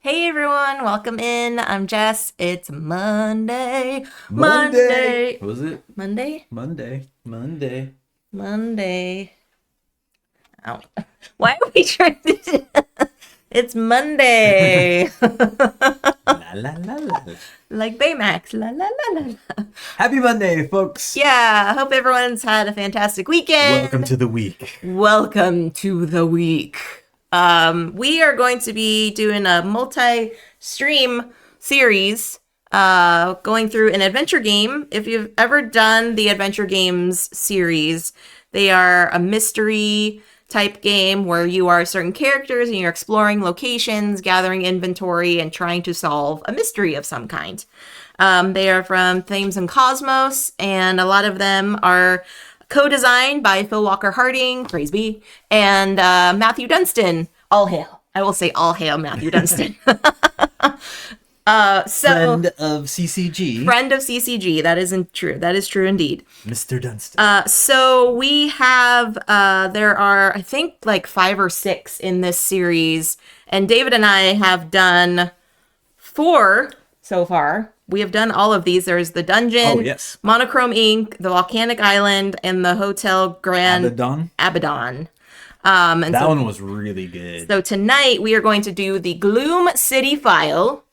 Hey everyone, welcome in. I'm Jess. It's Monday. Monday. What was it? Monday? Monday. Monday. Ow. Why are we trying to do It's Monday. La la la la. Like Baymax. La la la la la. Happy Monday, folks. Yeah, I hope everyone's had a fantastic weekend. Welcome to the week. Welcome to the week. We are going to be doing a multi-stream series, going through an adventure game. If you've ever done the adventure games series, they are a mystery type game where you are certain characters and you're exploring locations, gathering inventory, and trying to solve a mystery of some kind. They are from Thames and Cosmos, and a lot of them are co-designed by Phil Walker Harding, praise be, and Matthew Dunstan. All hail. I will say all hail Matthew Dunstan. Friend of CCG. Friend of CCG. That isn't true. That is true indeed. Mr. Dunstan. So we have, there are, I think, like 5 or 6 in this series. And David and I have done 4 so far. We have done all of these. There's the Dungeon, Monochrome Inc., the Volcanic Island, and the Hotel Grand Abaddon. And that one was really good. So tonight we are going to do the Gloom City File.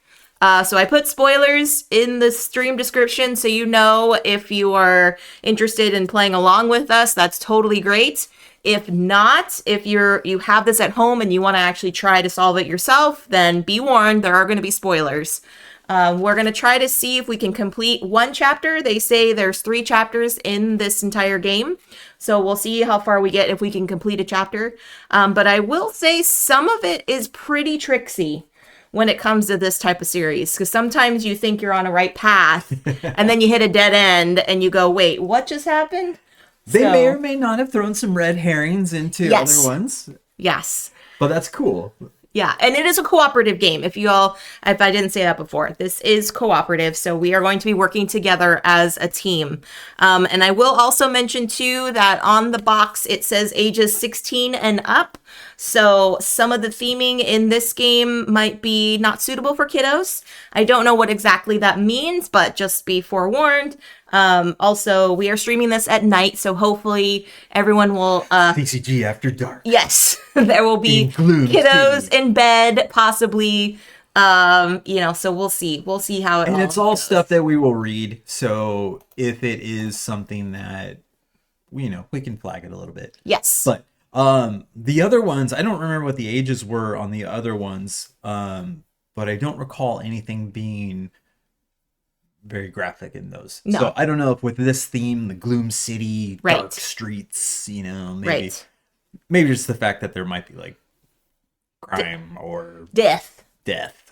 So I put spoilers in the stream description so you know if you are interested in playing along with us. That's totally great. If not, if you have this at home and you want to actually try to solve it yourself, then be warned, there are going to be spoilers. We're going to try to see if we can complete 1 chapter. They say there's 3 chapters in this entire game. So we'll see how far we get if we can complete a chapter. But I will say some of it is pretty tricksy when it comes to this type of series. Because sometimes you think you're on a right path and then you hit a dead end and you go, wait, what just happened? They may or may not have thrown some red herrings into other ones. Yes. But that's cool. Yeah, and it is a cooperative game. If I didn't say that before, this is cooperative, so we are going to be working together as a team. And I will also mention, too, that on the box it says ages 16 and up. So some of the theming in this game might be not suitable for kiddos. I don't know what exactly that means, but just be forewarned. Also, we are streaming this at night, so hopefully everyone will... CCG After Dark. Yes, there will be kiddos in bed, possibly, so we'll see. We'll see how it And all it's all goes. stuff that we will read, so if it is something that, we can flag it a little bit. Yes. But the other ones, I don't remember what the ages were on the other ones, but I don't recall anything being very graphic in those. No. So I don't know if with this theme, the Gloom City, dark streets, maybe just the fact that there might be like crime or death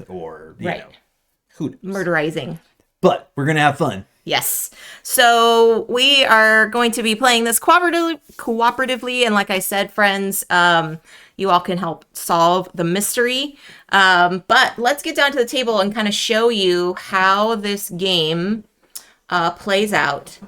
or you know, who knows? Murderizing. But we're gonna have fun. Yes. So we are going to be playing this cooperatively. And like I said, friends, you all can help solve the mystery. But let's get down to the table and kind of show you how this game plays out.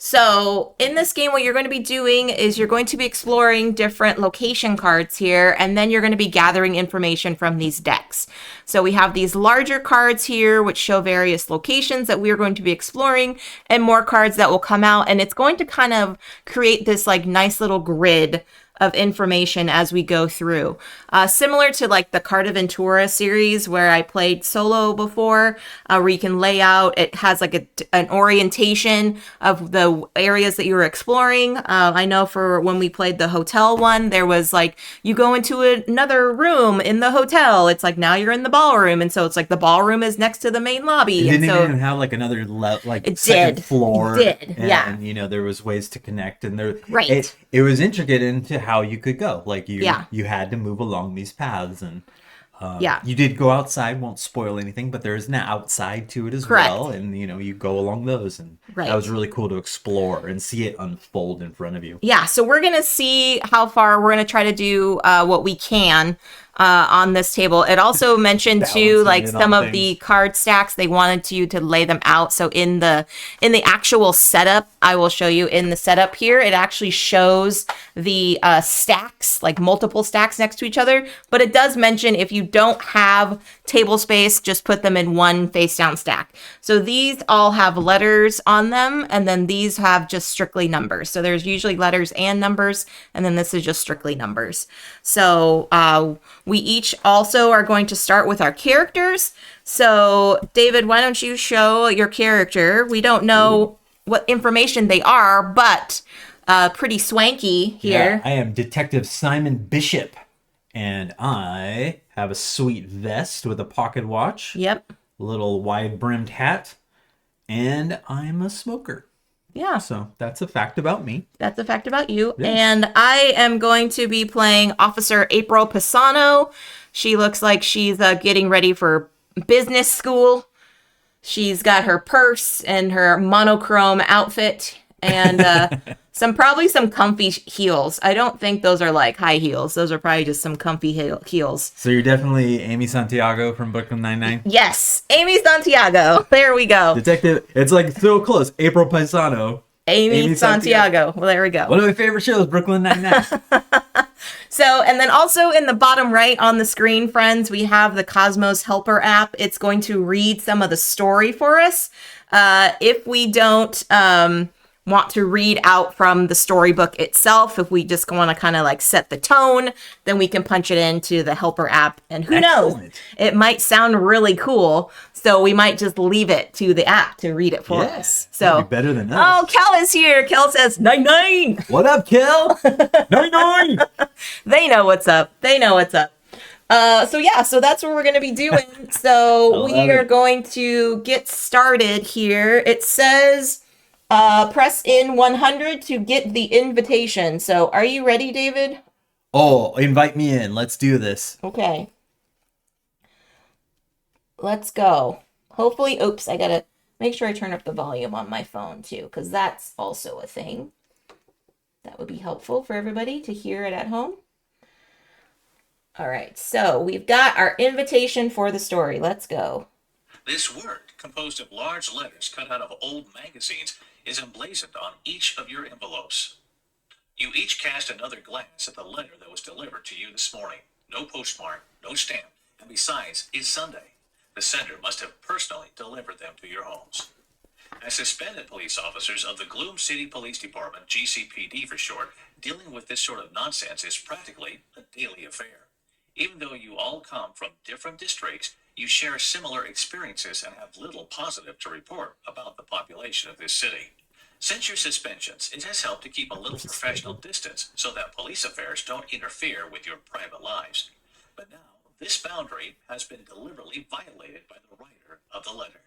So in this game, what you're going to be doing is you're going to be exploring different location cards here, and then you're going to be gathering information from these decks. So we have these larger cards here, which show various locations that we are going to be exploring, and more cards that will come out, and it's going to kind of create this like nice little grid of information as we go through. Similar to like the Cartaventura series where I played solo before, where you can lay out, it has like an orientation of the areas that you were exploring. I know for when we played the hotel one, there was like, you go into another room in the hotel. It's like, now you're in the ballroom. And so it's like the ballroom is next to the main lobby. It didn't even have like another second floor. It did, yeah. And there was ways to connect, and Right. It was intricate into how you could go. Like you had to move along these paths, and you did go outside. Won't spoil anything, but there is an outside to it as well, and you go along those, and that was really cool to explore and see it unfold in front of you. Yeah, so we're gonna see how far we're gonna try to do what we can on this table. It also mentioned too, like some of the card stacks, they wanted you to lay them out. So in the actual setup, I will show you in the setup here, it actually shows the stacks, like multiple stacks next to each other. But it does mention if you don't have table space, just put them in one face down stack. So these all have letters on them, and then these have just strictly numbers. So there's usually letters and numbers, and then this is just strictly numbers. So we each also are going to start with our characters. So David, why don't you show your character? We don't know what information they are, but pretty swanky here. Yeah, I am Detective Simon Bishop, and I have a sweet vest with a pocket watch. Yep. A little wide-brimmed hat, and I'm a smoker. Yeah. So that's a fact about me. That's a fact about you. Yes. And I am going to be playing Officer April Pisano. She looks like she's getting ready for business school. She's got her purse and her monochrome outfit and probably some comfy heels. I don't think those are like high heels. Those are probably just some comfy heels. So you're definitely Amy Santiago from Brooklyn Nine-Nine? Yes, Amy Santiago. There we go. Detective, it's like so close. April Pisano. Amy Santiago. Well, there we go. One of my favorite shows, Brooklyn Nine-Nine. So, and then also in the bottom right on the screen, friends, we have the Cosmos Helper app. It's going to read some of the story for us. If we don't want to read out from the storybook itself, if we just want to kind of like set the tone, then we can punch it into the Helper app. And who knows, it might sound really cool. So we might just leave it to the app to read it for us. So better than us. Oh, Kel is here. Kel says 99. What up, Kel? 99. They know what's up. They know what's up. So that's what we're going to be doing. So we are going to get started here. It says press in 100 to get the invitation. So are you ready, David? Oh, invite me in. Let's do this. Okay. Let's go. Hopefully, oops, I got to make sure I turn up the volume on my phone too, because that's also a thing. That would be helpful for everybody to hear it at home. All right, so we've got our invitation for the story. Let's go. This word, composed of large letters cut out of old magazines, is emblazoned on each of your envelopes. You each cast another glance at the letter that was delivered to you this morning. No postmark, no stamp, and besides, it's Sunday. The sender must have personally delivered them to your homes. As suspended police officers of the Gloom City Police Department, GCPD for short, dealing with this sort of nonsense is practically a daily affair. Even though you all come from different districts, you share similar experiences and have little positive to report about the population of this city. Since your suspensions, it has helped to keep a little professional distance so that police affairs don't interfere with your private lives. But now, this boundary has been deliberately violated by the writer of the letter.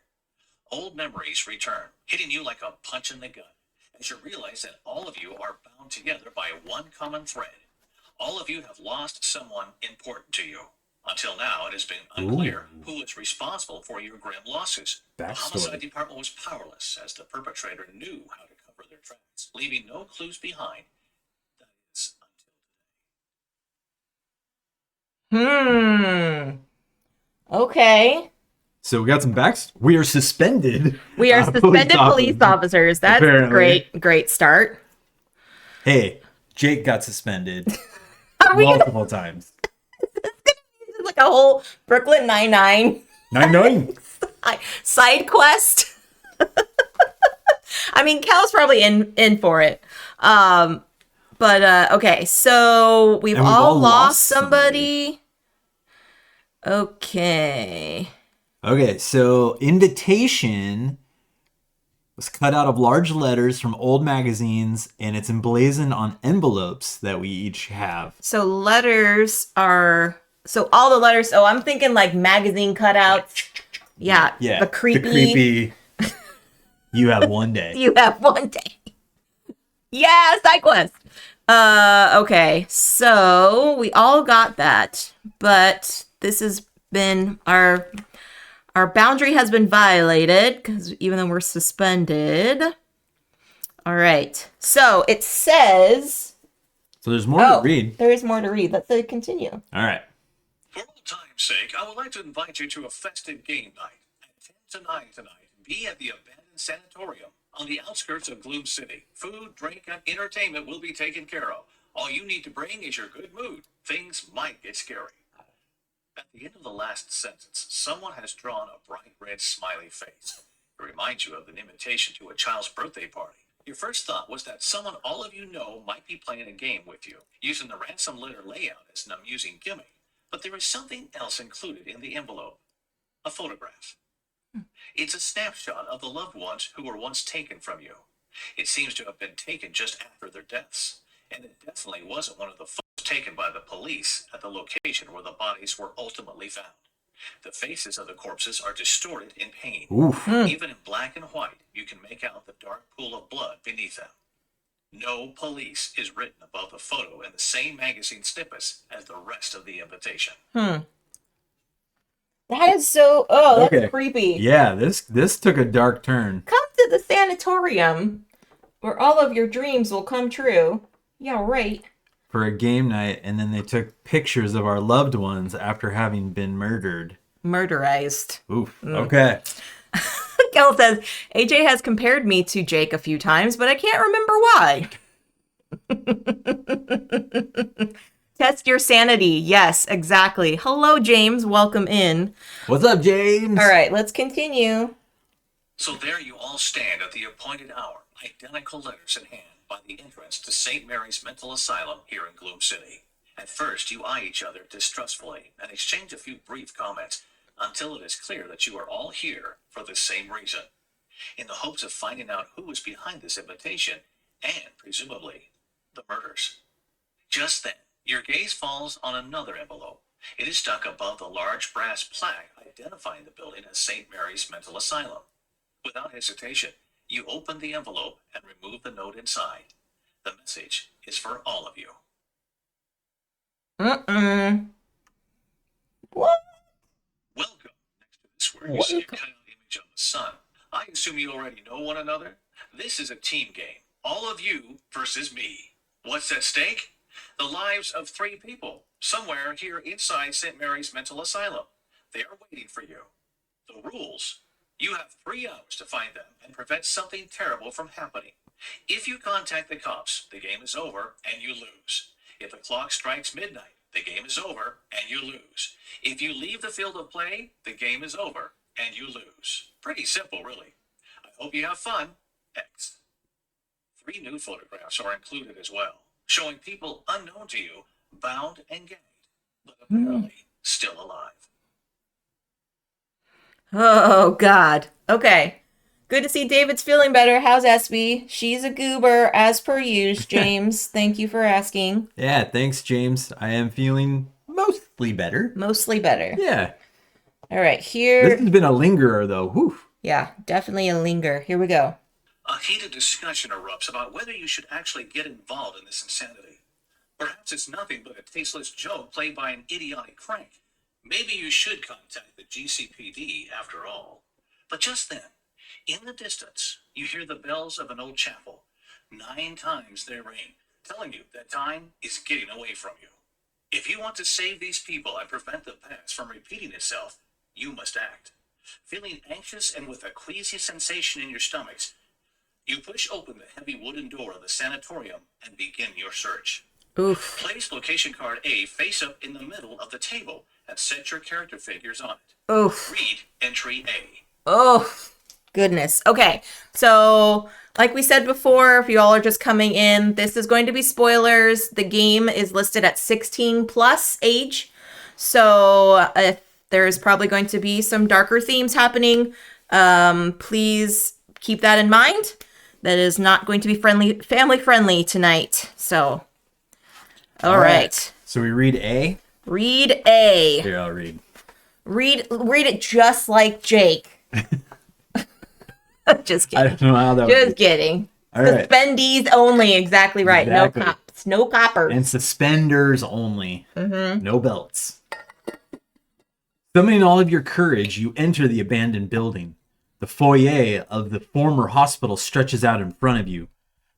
Old memories return, hitting you like a punch in the gut, as you realize that all of you are bound together by one common thread. All of you have lost someone important to you. Until now, it has been unclear who is responsible for your grim losses. The homicide department was powerless, as the perpetrator knew how to cover their tracks, leaving no clues behind. That is until today. Okay. So we got some backs. We are suspended. We are suspended police officers. That's apparently a great start. Hey, Jake got suspended multiple times. Like a whole Brooklyn Nine-Nine. Nine-Nine. Side quest. I mean, Cal's probably in for it. But okay, so we've all lost somebody. Okay, so invitation was cut out of large letters from old magazines, and it's emblazoned on envelopes that we each have. So letters are... So all the letters... Oh, I'm thinking like magazine cutouts. Yeah. The creepy... You have one day. You have one day. Yeah, side quest. Okay, so we all got that, but this has been our boundary has been violated because even though we're suspended. All right, so it says. So there's more to read. There is more to read. Let's continue. All right. For old time's sake, I would like to invite you to a festive game night at 10 to 9 tonight. Be at the abandoned sanatorium on the outskirts of Gloom City. Food, drink, and entertainment will be taken care of. All you need to bring is your good mood. Things might get scary. At the end of the last sentence, someone has drawn a bright red smiley face. It reminds you of an invitation to a child's birthday party. Your first thought was that someone all of you know might be playing a game with you, using the ransom letter layout as an amusing gimmick. But there is something else included in the envelope. A photograph. It's a snapshot of the loved ones who were once taken from you. It seems to have been taken just after their deaths, and it definitely wasn't one of the photos taken by the police at the location where the bodies were ultimately found. The faces of the corpses are distorted in pain. Even in black and white, you can make out the dark pool of blood beneath them. No police is written above the photo in the same magazine snippets as the rest of the invitation. That is so... Oh, that's creepy. Yeah, this took a dark turn. Come to the sanatorium where all of your dreams will come true. Yeah, right. For a game night, and then they took pictures of our loved ones after having been murdered. Murderized. Oof. Okay. Kel says, AJ has compared me to Jake a few times, but I can't remember why. Test your sanity. Yes, exactly. Hello, James. Welcome in. What's up, James? All right, let's continue. So there you all stand at the appointed hour, identical letters in hand, by the entrance to St. Mary's Mental Asylum here in Gloom City. At first, you eye each other distrustfully and exchange a few brief comments until it is clear that you are all here for the same reason, in the hopes of finding out who is behind this invitation and, presumably, the murders. Just then, your gaze falls on another envelope. It is stuck above the large brass plaque identifying the building as St. Mary's Mental Asylum. Without hesitation, you open the envelope and remove the note inside. The message is for all of you. What? Welcome. Next to this word, you see a cutout image of the sun. I assume you already know one another. This is a team game. All of you versus me. What's at stake? The lives of 3 people, somewhere here inside St. Mary's Mental Asylum. They are waiting for you. The rules. You have 3 hours to find them and prevent something terrible from happening. If you contact the cops, the game is over and you lose. If the clock strikes midnight, the game is over and you lose. If you leave the field of play, the game is over and you lose. Pretty simple, really. I hope you have fun. X. 3 new photographs are included as well, showing people unknown to you, bound and gagged, but apparently still alive. Oh, God. Okay. Good to see David's feeling better. How's SB? She's a goober, as per usual, James. Thank you for asking. Yeah, thanks, James. I am feeling mostly better. Mostly better. Yeah. All right, here... This has been a lingerer, though. Whew. Yeah, definitely a linger. Here we go. A heated discussion erupts about whether you should actually get involved in this insanity. Perhaps it's nothing but a tasteless joke played by an idiotic crank. Maybe you should contact the GCPD after all. But just then, in the distance, you hear the bells of an old chapel. 9 times they ring, telling you that time is getting away from you. If you want to save these people and prevent the past from repeating itself, you must act. Feeling anxious and with a queasy sensation in your stomachs, you push open the heavy wooden door of the sanatorium and begin your search. Oof. Place location card A face up in the middle of the table and set your character figures on it. Oof. Read entry A. Oh, goodness. Okay, so like we said before, if you all are just coming in, this is going to be spoilers. The game is listed at 16 plus age, so if there's probably going to be some darker themes happening, please keep that in mind. That is not going to be family friendly tonight. So, all right. So we read A? Read A. Here, I'll read. Read it just like Jake. Just kidding. I don't know how that Just kidding. All right. Suspendees only. Exactly right. Exactly. No cops. No coppers. And suspenders only. No belts. Summoning all of your courage, you enter the abandoned building. The foyer of the former hospital stretches out in front of you.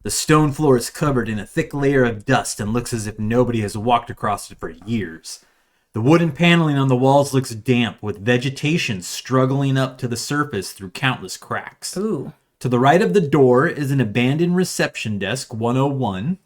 The stone floor is covered in a thick layer of dust and looks as if nobody has walked across it for years. The wooden paneling on the walls looks damp, with vegetation struggling up to the surface through countless cracks. Ooh. To the right of the door is an abandoned reception desk, 101.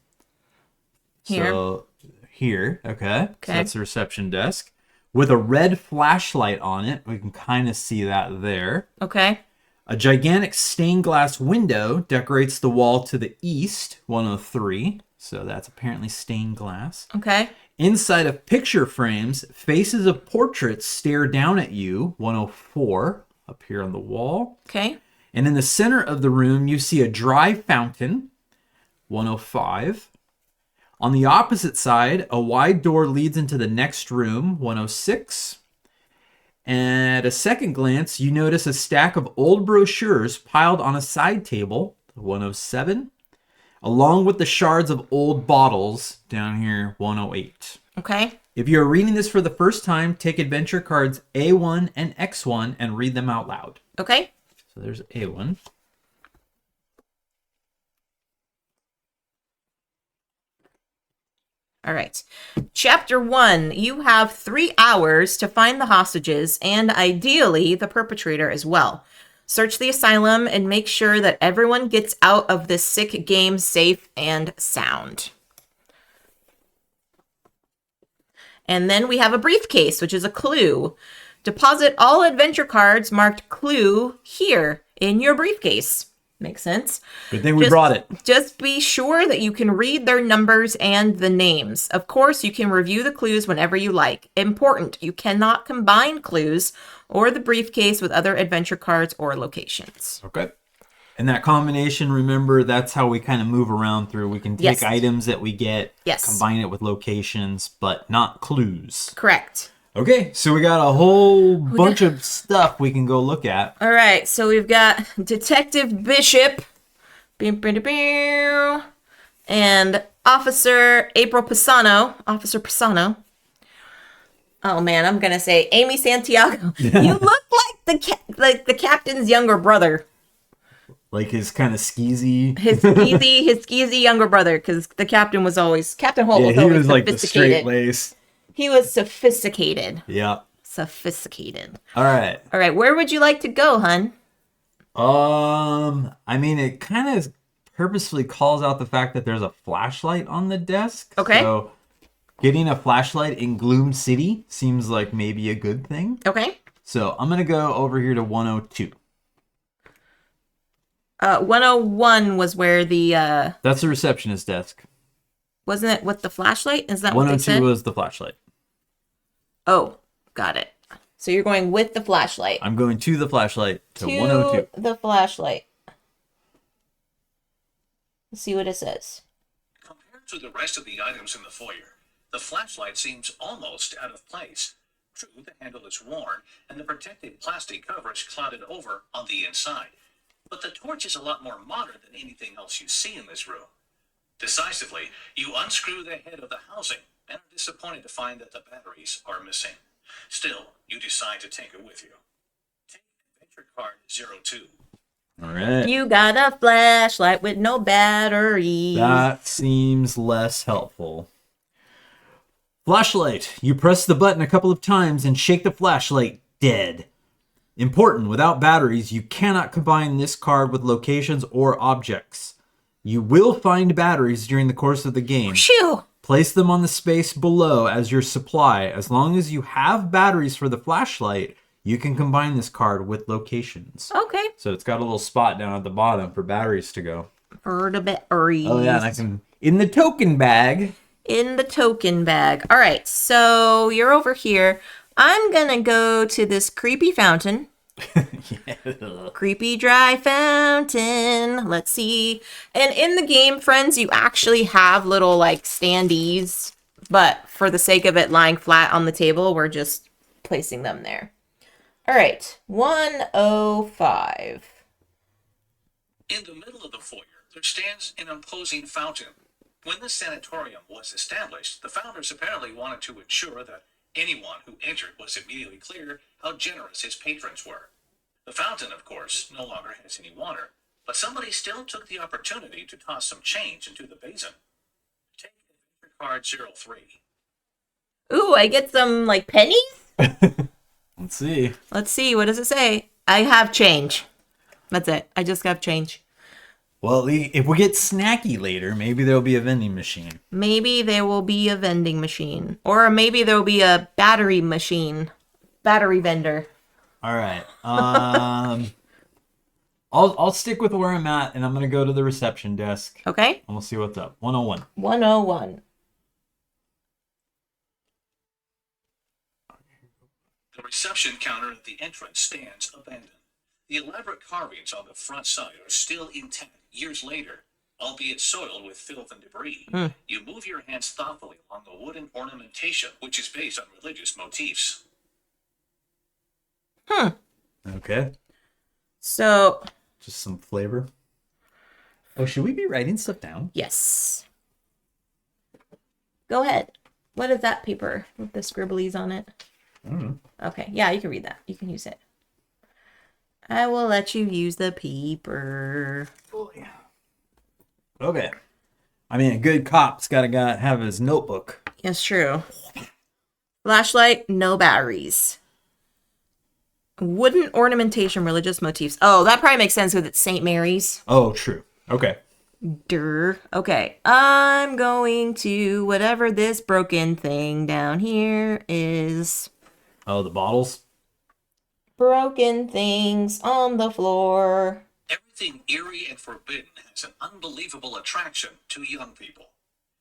Here. So, here, okay. So that's the reception desk. with a red flashlight on it. We can kind of see that there. Okay. A gigantic stained glass window decorates the wall to the east, 103. So that's apparently stained glass. Okay. Inside of picture frames, faces of portraits stare down at you, 104, up here on the wall. Okay. And in the center of the room, you see a dry fountain, 105. On the opposite side, a wide door leads into the next room, 106. And at a second glance, you notice a stack of old brochures piled on a side table, 107, along with the shards of old bottles down here, 108. Okay. If you're reading this for the first time, take adventure cards A1 and X1 and read them out loud. Okay. So there's A1. All right. Chapter 1. You have 3 hours to find the hostages and ideally the perpetrator as well. Search the asylum and make sure that everyone gets out of this sick game safe and sound. And then we have a briefcase, which is a clue. Deposit all adventure cards marked clue here in your briefcase. Makes sense. Good thing we brought it. Just be sure that you can read their numbers and the names. Of course, you can review the clues whenever you like. Important, you cannot combine clues or the briefcase with other adventure cards or locations. Okay. And that combination, remember, that's how we kind of move around through. We can take items that we get, combine it with locations, but not clues. Correct. Okay, so we got a whole bunch of stuff we can go look at. All right, so we've got Detective Bishop and Officer April Pisano. Officer Pisano. Oh man, I'm gonna say Amy Santiago. You look like the captain's younger brother. Like his kind of skeezy. His skeezy younger brother, because the captain was always Captain Holt. Yeah, he was like the straight lace. He was sophisticated. Yeah. Sophisticated. All right. All right. Where would you like to go, hun? I mean, it kind of purposefully calls out the fact that there's a flashlight on the desk. Okay. So getting a flashlight in Gloom City seems like maybe a good thing. Okay. So I'm going to go over here to 102. 101 was where the... That's the receptionist desk. Wasn't it with the flashlight? Is that what they said? 102 was the flashlight. Oh, got it. So you're going with the flashlight. I'm going to the flashlight to 102. The flashlight. Let's see what it says. Compared to the rest of the items in the foyer, the flashlight seems almost out of place. True, the handle is worn, and the protective plastic cover is clouded over on the inside. But the torch is a lot more modern than anything else you see in this room. Decisively, you unscrew the head of the housing and are disappointed to find that the batteries are missing. Still, you decide to take it with you. Take adventure card 02. All right. You got a flashlight with no batteries. That seems less helpful. Flashlight. You press the button a couple of times and shake the flashlight dead. Important, without batteries, you cannot combine this card with locations or objects. You will find batteries during the course of the game. Shoo! Place them on the space below as your supply. As long as you have batteries for the flashlight, you can combine this card with locations. Okay. So it's got a little spot down at the bottom for batteries to go. For the batteries. Oh yeah, and I can... In the token bag. In the token bag. All right, so you're over here. I'm gonna go to this creepy fountain. Yeah. Creepy dry fountain. Let's see. And in the game, friends, you actually have little like standees, but for the sake of it lying flat on the table, we're just placing them there. All right, 105. In the middle of the foyer, there stands an imposing fountain. When this sanatorium was established, the founders apparently wanted to ensure that anyone who entered was immediately clear how generous his patrons were. The fountain, of course, no longer has any water, but somebody still took the opportunity to toss some change into the basin. Take adventure card 03. Ooh, I get some like pennies? Let's see. Let's see, what does it say? I have change. That's it. I just got change. Well, if we get snacky later, maybe there'll be a vending machine. Maybe there will be a vending machine. Or maybe there will be a battery machine. Battery vendor. All right. I'll stick with where I'm at, and I'm gonna go to the reception desk. Okay. And we'll see what's up. 101. 101. The reception counter at the entrance stands abandoned. The elaborate carvings on the front side are still intact years later, albeit soiled with filth and debris. You move your hands thoughtfully along the wooden ornamentation, which is based on religious motifs. Okay. So. Just some flavor. Oh, should we be writing stuff down? Yes. Go ahead. What is that paper with the scribblies on it? I don't know. Okay. Yeah, you can read that. You can use it. I will let you use the paper. Oh, yeah. Okay. I mean, a good cop's gotta have his notebook. Yes, true. Flashlight, no batteries. Wooden ornamentation, religious motifs. Oh, that probably makes sense with it's St. Mary's. Oh, true. Okay. Okay. I'm going to whatever this broken thing down here is. Oh, the bottles? Broken things on the floor. Everything eerie and forbidden has an unbelievable attraction to young people.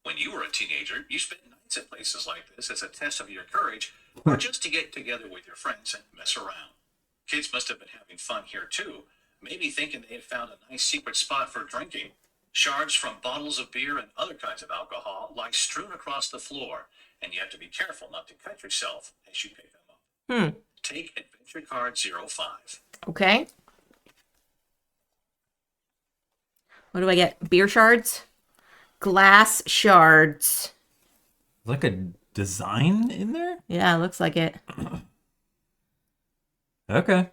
When you were a teenager, you spent nights at places like this as a test of your courage, or just to get together with your friends and mess around. Kids must have been having fun here too, maybe thinking they had found a nice secret spot for drinking. Shards from bottles of beer and other kinds of alcohol lie strewn across the floor, and you have to be careful not to cut yourself as you pick them up. Take Adventure Card 05. Okay. What do I get? Beer shards? Glass shards. Like a design in there? Yeah, looks like it. Okay.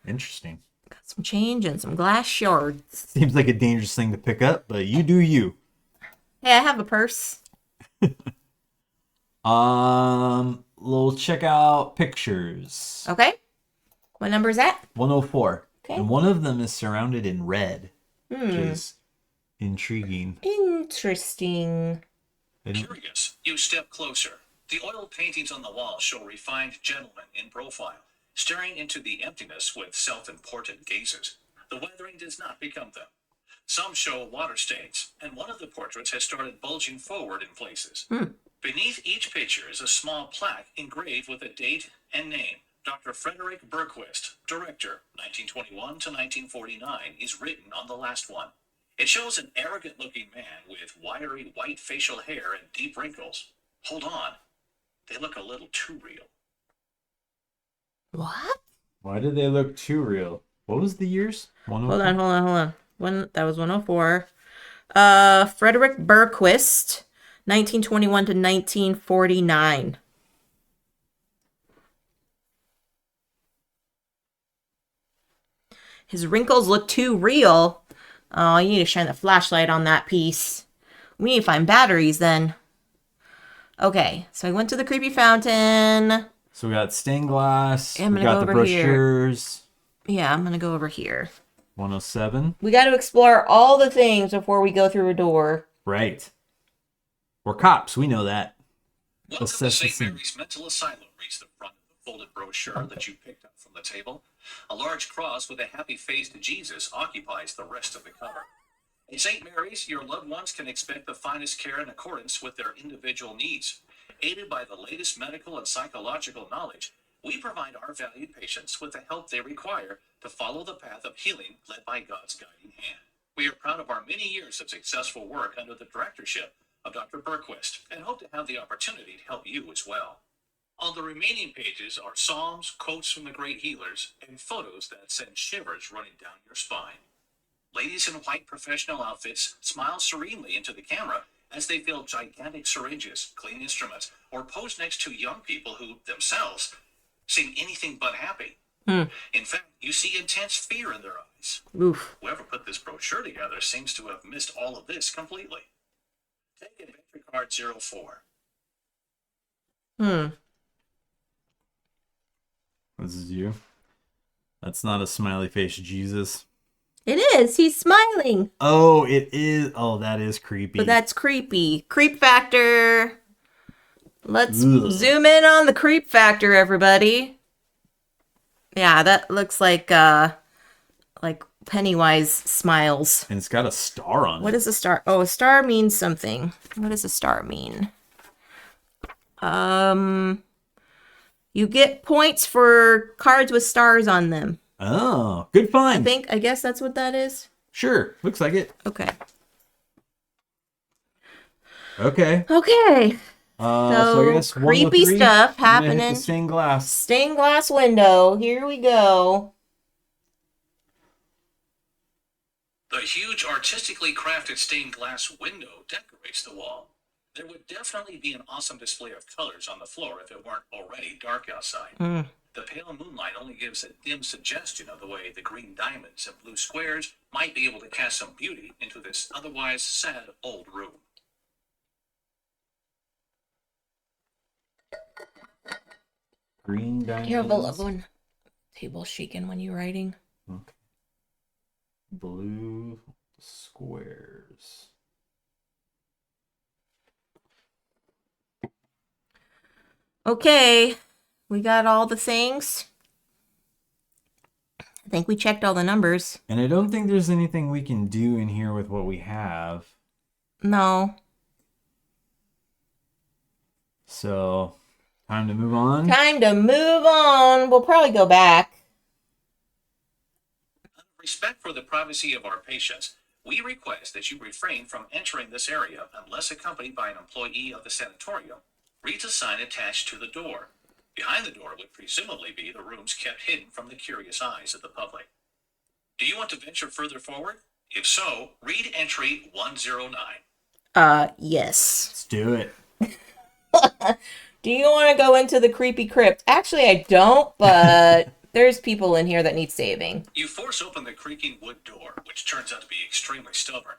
Interesting. Got some change and some glass shards. Seems like a dangerous thing to pick up, but you do you. Hey, I have a purse. We'll check out pictures. Okay. What number is that? 104. Okay. And one of them is surrounded in red, which is intriguing. Interesting. Curious, you step closer. The oil paintings on the wall show refined gentlemen in profile, staring into the emptiness with self-important gazes. The weathering does not become them. Some show water stains, and one of the portraits has started bulging forward in places. Beneath each picture is a small plaque engraved with a date and name. Dr. Frederick Berquist, director, 1921 to 1949, is written on the last one. It shows an arrogant-looking man with wiry white facial hair and deep wrinkles. Hold on. They look a little too real. What? Why did they look too real? What was the years? Hold on. That was 104. Frederick Berquist, 1921 to 1949. His wrinkles look too real. Oh, you need to shine the flashlight on that piece. We need to find batteries then. Okay, so I went to the creepy fountain. So we got stained glass. I'm we gonna got go the over here. brochures. Yeah, I'm gonna go over here. 107. We got to explore all the things before we go through a door. Right. We're cops. We know that. Welcome Assess to the St. scene. Mary's Mental Asylum reads the front of the folded brochure that you picked up from the table. A large cross with a happy-faced Jesus occupies the rest of the cover. In St. Mary's, your loved ones can expect the finest care in accordance with their individual needs. Aided by the latest medical and psychological knowledge, we provide our valued patients with the help they require to follow the path of healing led by God's guiding hand. We are proud of our many years of successful work under the directorship of Dr. Berquist and hope to have the opportunity to help you as well. On the remaining pages are psalms, quotes from the great healers, and photos that send shivers running down your spine. Ladies in white professional outfits smile serenely into the camera as they fill gigantic syringes, clean instruments, or pose next to young people who, themselves, seem anything but happy. In fact, you see intense fear in their eyes. Oof. Whoever put this brochure together seems to have missed all of this completely. Take Adventure Card 04. This is you. That's not a smiley face Jesus. It is. He's smiling. Oh, it is. Oh, that is creepy. But that's creepy. Creep factor. Let's zoom in on the creep factor, everybody. Yeah, that looks like Pennywise smiles. And it's got a star on it. What is a star? Oh, a star means something. What does a star mean? You get points for cards with stars on them. Oh, good find. I guess that's what that is. Sure, looks like it. Okay. So I guess creepy stuff happening. Hit the stained glass. Stained glass window. Here we go. The huge artistically crafted stained glass window decorates the wall. There would definitely be an awesome display of colors on the floor if it weren't already dark outside. The pale moonlight only gives a dim suggestion of the way the green diamonds and blue squares might be able to cast some beauty into this otherwise sad old room. Green diamonds. Careful of one table shaking when you're writing. Okay. Blue squares. Okay, we got all the things. I think we checked all the numbers. And I don't think there's anything we can do in here with what we have. No. So, time to move on. Time to move on. We'll probably go back. Out of respect for the privacy of our patients, we request that you refrain from entering this area unless accompanied by an employee of the sanatorium. Reads a sign attached to the door. Behind the door would presumably be the rooms kept hidden from the curious eyes of the public. Do you want to venture further forward? If so, read entry 109. Yes. Let's do it. Do you want to go into the creepy crypt? Actually, I don't, but there's people in here that need saving. You force open the creaking wood door, which turns out to be extremely stubborn.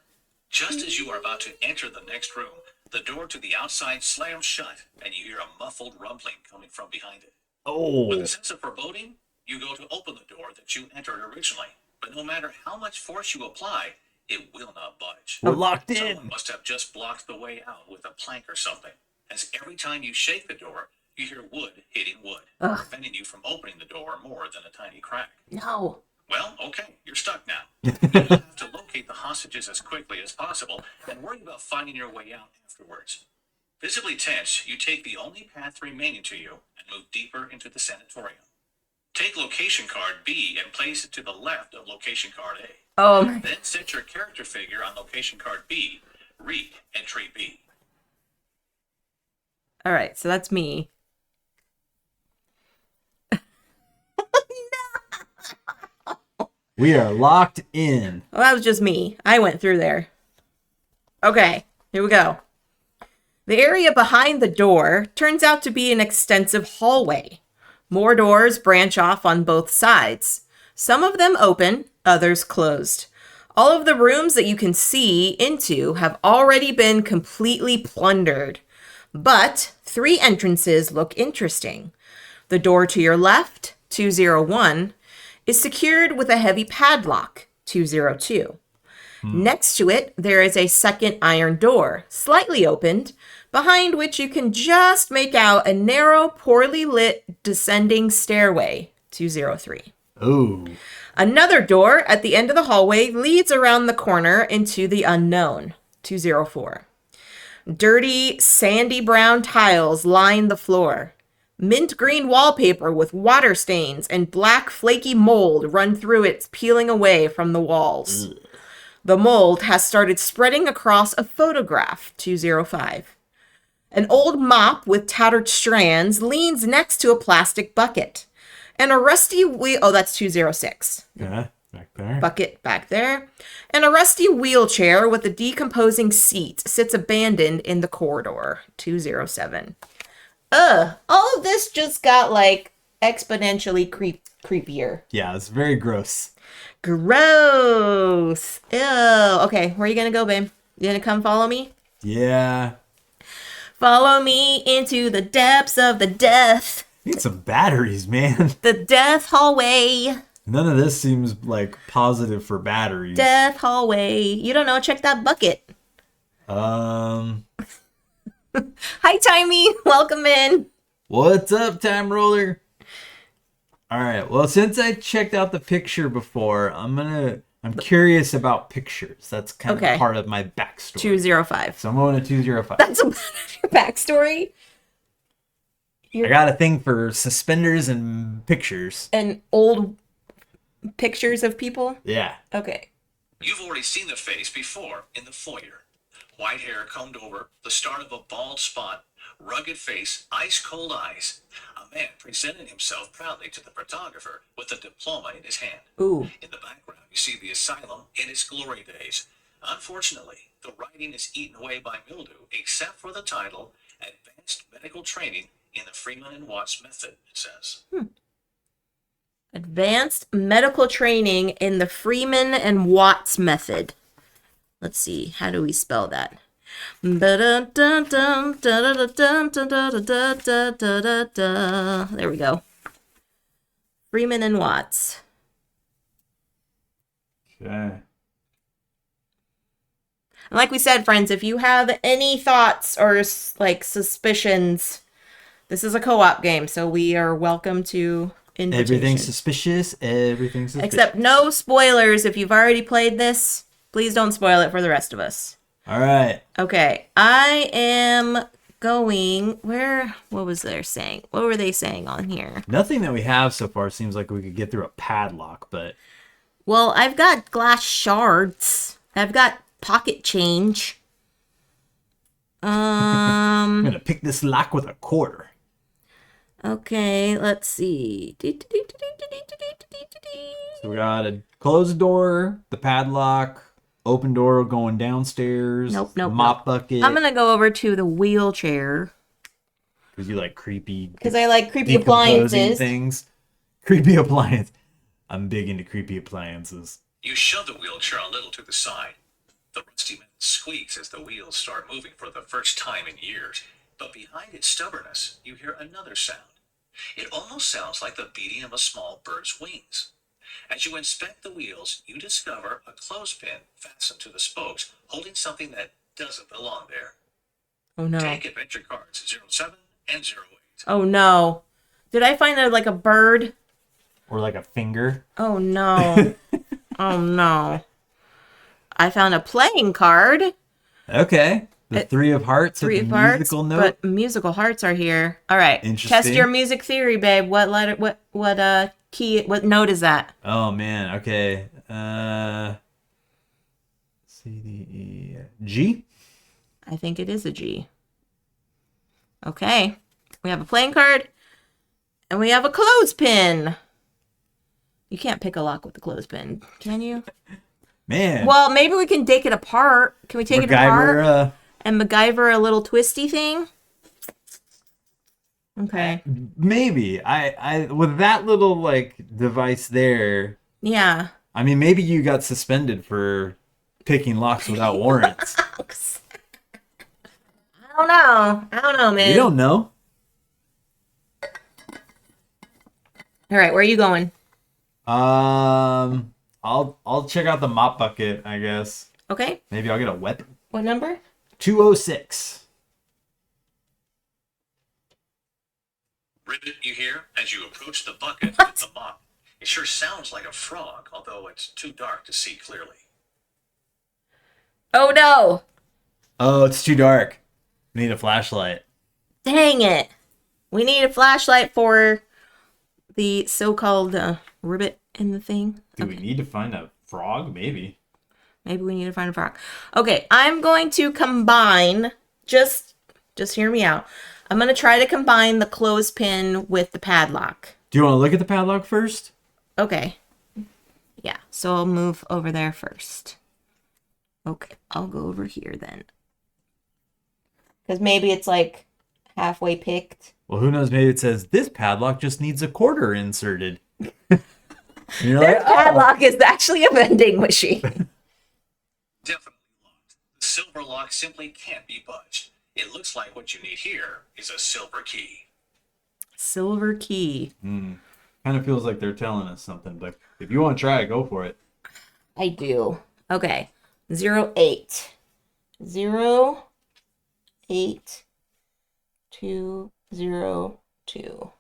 Just as you are about to enter the next room, the door to the outside slams shut, and you hear a muffled rumbling coming from behind it. Oh. With a sense of foreboding, you go to open the door that you entered originally, but no matter how much force you apply, it will not budge. We're locked in. Someone must have just blocked the way out with a plank or something, as every time you shake the door, you hear wood hitting wood, preventing you from opening the door more than a tiny crack. No. Well, okay, you're stuck now. You have to locate the hostages as quickly as possible and worry about finding your way out afterwards. Visibly tense, you take the only path remaining to you and move deeper into the sanatorium. Take location card B and place it to the left of location card A. Oh. Then set your character figure on location card B. Read entry B. All right, so that's me. We are locked in. Well, that was just me. I went through there. Okay, here we go. The area behind the door turns out to be an extensive hallway. More doors branch off on both sides. Some of them open, others closed. All of the rooms that you can see into have already been completely plundered. But 3 entrances look interesting. The door to your left, 201, is secured with a heavy padlock, 202. Next to it, there is a second iron door, slightly opened, behind which you can just make out a narrow, poorly lit descending stairway, 203. Oh. Another door at the end of the hallway leads around the corner into the unknown, 204. Dirty, sandy brown tiles line the floor. Mint green wallpaper with water stains and black flaky mold run through it, peeling away from the walls. Ugh. The mold has started spreading across a photograph, 205. An old mop with tattered strands leans next to a plastic bucket. And a rusty wheel... Oh, that's 206. Yeah, back there. Bucket back there. And a rusty wheelchair with a decomposing seat sits abandoned in the corridor, 207. All of this just got, like, exponentially creepier. Yeah, it's very gross. Gross. Ew. Okay, where are you gonna go, babe? You gonna come follow me? Yeah. Follow me into the depths of the death. Need some batteries, man. The death hallway. None of this seems like positive for batteries. Death hallway. You don't know. Check that bucket. Hi, Timey. Welcome in. What's up, Time Roller? All right. Well, since I checked out the picture before, I'm curious about pictures. That's kind of part of my backstory. 205. So I'm going to 205. That's a your backstory. I got a thing for suspenders and pictures. And old pictures of people? Yeah. Okay. You've already seen the face before in the foyer. White hair combed over, the start of a bald spot, rugged face, ice-cold eyes. A man presented himself proudly to the photographer with a diploma in his hand. Ooh. In the background, you see the asylum in its glory days. Unfortunately, the writing is eaten away by mildew, except for the title, Advanced Medical Training in the Freeman and Watts Method, it says. Advanced medical training in the Freeman and Watts method. Let's see. How do we spell that? There we go. Freeman and Watts. Okay. And like we said, friends, if you have any thoughts or like suspicions, this is a co-op game, so we are welcome to invitation. Everything's suspicious. Everything's suspicious. Except no spoilers. If you've already played this, please don't spoil it for the rest of us. All right. Okay, I am going. What was they saying? What were they saying on here? Nothing that we have so far seems like we could get through a padlock, but. Well, I've got glass shards. I've got pocket change. I'm gonna pick this lock with a quarter. Okay, let's see. So we got a closed door, the padlock, open door going downstairs. Nope. Mop bucket. I'm gonna go over to the wheelchair. Because you like creepy. Because I like creepy appliances. Things. Creepy appliance. I'm big into creepy appliances. You shove the wheelchair a little to the side. The rusty metal squeaks as the wheels start moving for the first time in years. But behind its stubbornness, you hear another sound. It almost sounds like the beating of a small bird's wings. As you inspect the wheels, you discover a clothespin fastened to the spokes, holding something that doesn't belong there. Oh no. Take adventure cards 07 and 08. Oh no. Did I find like a bird? Or like a finger. Oh no. Oh no. I found a playing card. Okay. The Three of Hearts. Three of Hearts. Musical note. But musical hearts are here. All right. Interesting. Test your music theory, babe. What letter? What key? What note is that? Oh man. Okay. C D E G. I think it is a G. Okay. We have a playing card, and we have a clothespin. You can't pick a lock with the clothespin, can you? Man. Well, maybe we can take it apart. Can we take it apart? And MacGyver a little twisty thing? Okay. Maybe. I with that little like device there. Yeah. I mean, maybe you got suspended for picking locks without warrants. I don't know, man. You don't know. All right, where are you going? I'll check out the mop bucket, I guess. Okay. Maybe I'll get a weapon. What number? 206. Ribbit, you hear, as you approach the bucket with the mop. It sure sounds like a frog, although it's too dark to see clearly. Oh no! Oh, it's too dark. We need a flashlight. Dang it! We need a flashlight for the so-called ribbit in the thing. Do we need to find a frog? Maybe. Maybe we need to find a frog. Okay, I'm going to combine, just hear me out. I'm going to try to combine the clothespin with the padlock. Do you want to look at the padlock first? Okay. Yeah, so I'll move over there first. Okay, I'll go over here then. Because maybe it's like halfway picked. Well, who knows? Maybe it says this padlock just needs a quarter inserted. Their like, padlock is actually a vending machine. Definitely locked. The silver lock simply can't be budged. It looks like what you need here is a silver key. Silver key. Kind of feels like they're telling us something, but if you want to try it, go for it. I do. Okay. 08. 08202.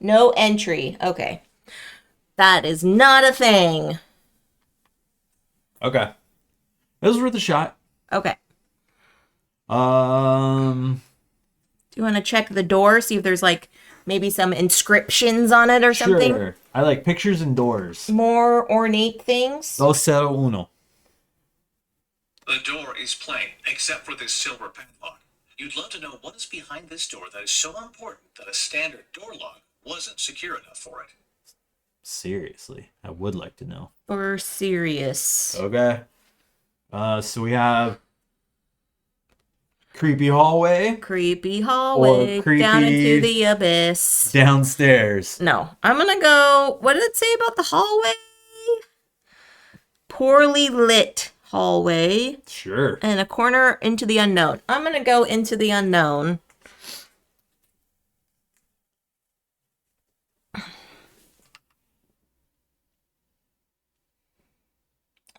No entry. Okay. That is not a thing. Okay. It was worth a shot. Okay. Do you want to check the door, see if there's like maybe some inscriptions on it or something? Sure. I like pictures and doors. More ornate things. 201. The door is plain, except for this silver padlock. You'd love to know what is behind this door that is so important that a standard door lock wasn't secure enough for it. Seriously, I would like to know. For serious. Okay. So we have creepy hallway. Creepy hallway. Creepy down into the abyss. Downstairs. No. I'm gonna go. What did it say about the hallway? Poorly lit hallway. Sure. And a corner into the unknown. I'm gonna go into the unknown.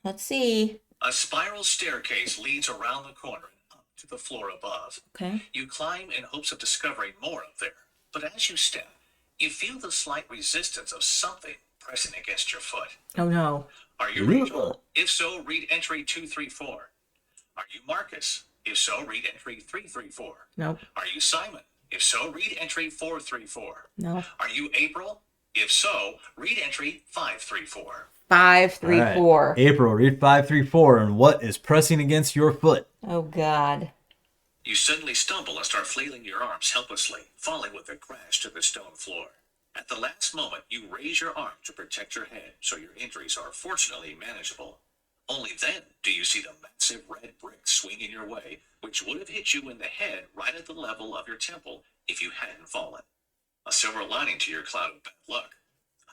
Let's see. A spiral staircase leads around the corner and up to the floor above. Okay. You climb in hopes of discovering more up there. But as you step, you feel the slight resistance of something pressing against your foot. Oh no. Are you Rachel? If so, read entry 234. Are you Marcus? If so, read entry 334. Nope. Are you Simon? If so, read entry 434. No. Are you April? If so, read entry 534. 534. Right. April, read 534 and what is pressing against your foot? Oh God. You suddenly stumble and start flailing your arms helplessly, falling with a crash to the stone floor. At the last moment, you raise your arm to protect your head, so your injuries are fortunately manageable. Only then do you see the massive red brick swinging your way, which would have hit you in the head right at the level of your temple if you hadn't fallen. A silver lining to your cloud of bad luck.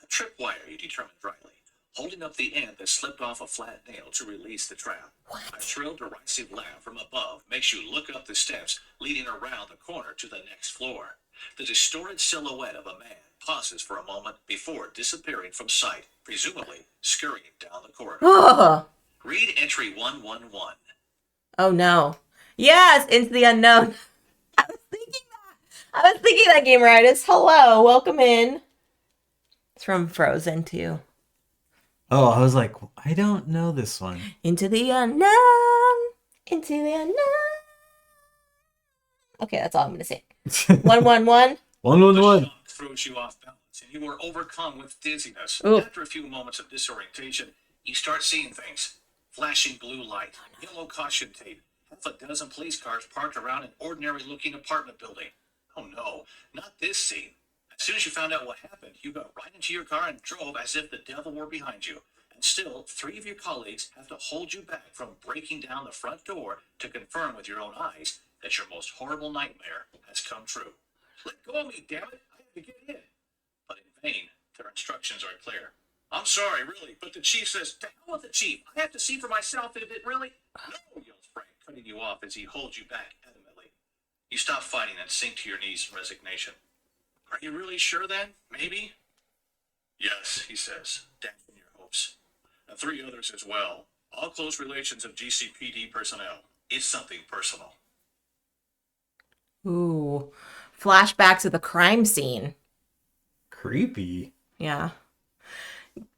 A tripwire, you determined dryly, holding up the end that slipped off a flat nail to release the trap. What? A shrill derisive laugh from above makes you look up the steps leading around the corner to the next floor. The distorted silhouette of a man pauses for a moment before disappearing from sight, presumably scurrying down the corridor. Oh. Read entry 111. Oh no. Yes, into the unknown. I was thinking that Gamer Artist. Hello, welcome in. It's from Frozen 2. Oh, I was like, I don't know this one. Into the unknown. Into the unknown. Okay, that's all I'm gonna say. 111. 111. The shock throws you off balance, and you are overcome with dizziness. Ooh. After a few moments of disorientation, you start seeing things. Flashing blue light, yellow caution tape, half a dozen police cars parked around an ordinary-looking apartment building. Oh no, not this scene. As soon as you found out what happened, you got right into your car and drove as if the devil were behind you. And still, 3 of your colleagues have to hold you back from breaking down the front door to confirm with your own eyes that your most horrible nightmare has come true. Let go of me, damn it! I have to get in. But in vain, their instructions are clear. I'm sorry, really, but the chief says, to hell with the chief. I have to see for myself if it really... No, yells Frank, cutting you off as he holds you back adamantly. You stop fighting and sink to your knees in resignation. Are you really sure then? Maybe? Yes, he says, damping your hopes. And 3 others as well. All close relations of GCPD personnel. It's something personal. Ooh. Flashbacks of the crime scene. Creepy. Yeah.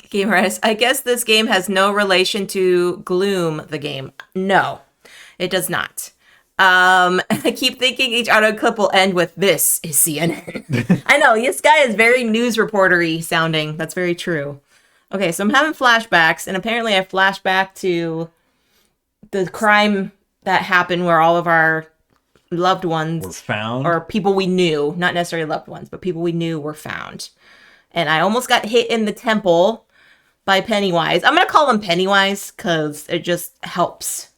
Gamer Artist, I guess this game has no relation to Gloom, the game. No, it does not. I keep thinking each auto clip will end with "This is CNN." I know, this guy is very news reportery sounding. That's very true. Okay, so I'm having flashbacks, and apparently I flashback to the crime that happened where all of our loved ones were found, or people we knew, not necessarily loved ones, but people we knew were found. And I almost got hit in the temple by Pennywise. I'm going to call him Pennywise because it just helps.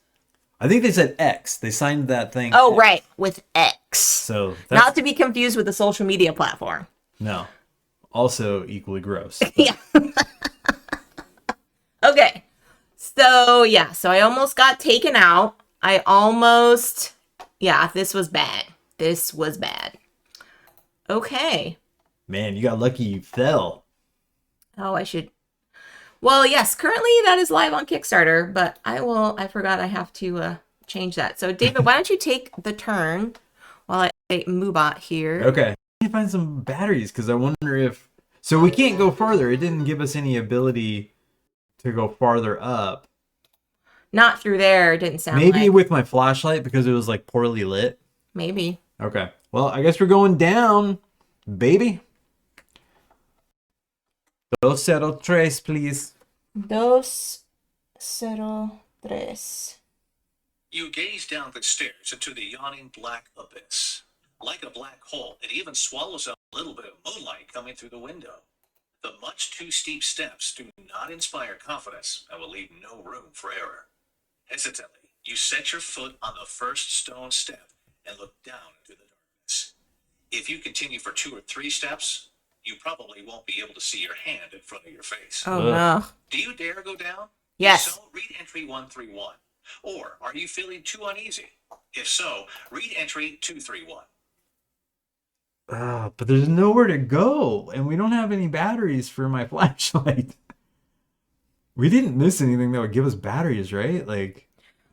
I think they said X. They signed that thing. Oh, right. With X. So not to be confused with the social media platform. No. Also equally gross. Yeah. Okay. So, yeah. So I almost got taken out. Yeah, this was bad. This was bad. Okay. Man, you got lucky you fell. Oh, I should. Well, yes, currently that is live on Kickstarter, but I forgot I have to change that. So, David, why don't you take the turn while I Moobot here? Okay. I need to find some batteries because I wonder if. So we can't go further. It didn't give us any ability to go farther up. Not through there, it didn't sound Maybe like. with my flashlight because it was like poorly lit. Maybe. Okay. Well, I guess we're going down, baby. 203, please. 203. You gaze down the stairs into the yawning black abyss. Like a black hole, it even swallows up a little bit of moonlight coming through the window. The much too steep steps do not inspire confidence and will leave no room for error. Hesitantly, you set your foot on the first stone step and look down into the darkness. If you continue for 2 or 3 steps, you probably won't be able to see your hand in front of your face. Oh, no. Do you dare go down? Yes. If so, read entry 131. Or are you feeling too uneasy? If so, read entry 231. But there's nowhere to go, and we don't have any batteries for my flashlight. We didn't miss anything that would give us batteries, right? Like,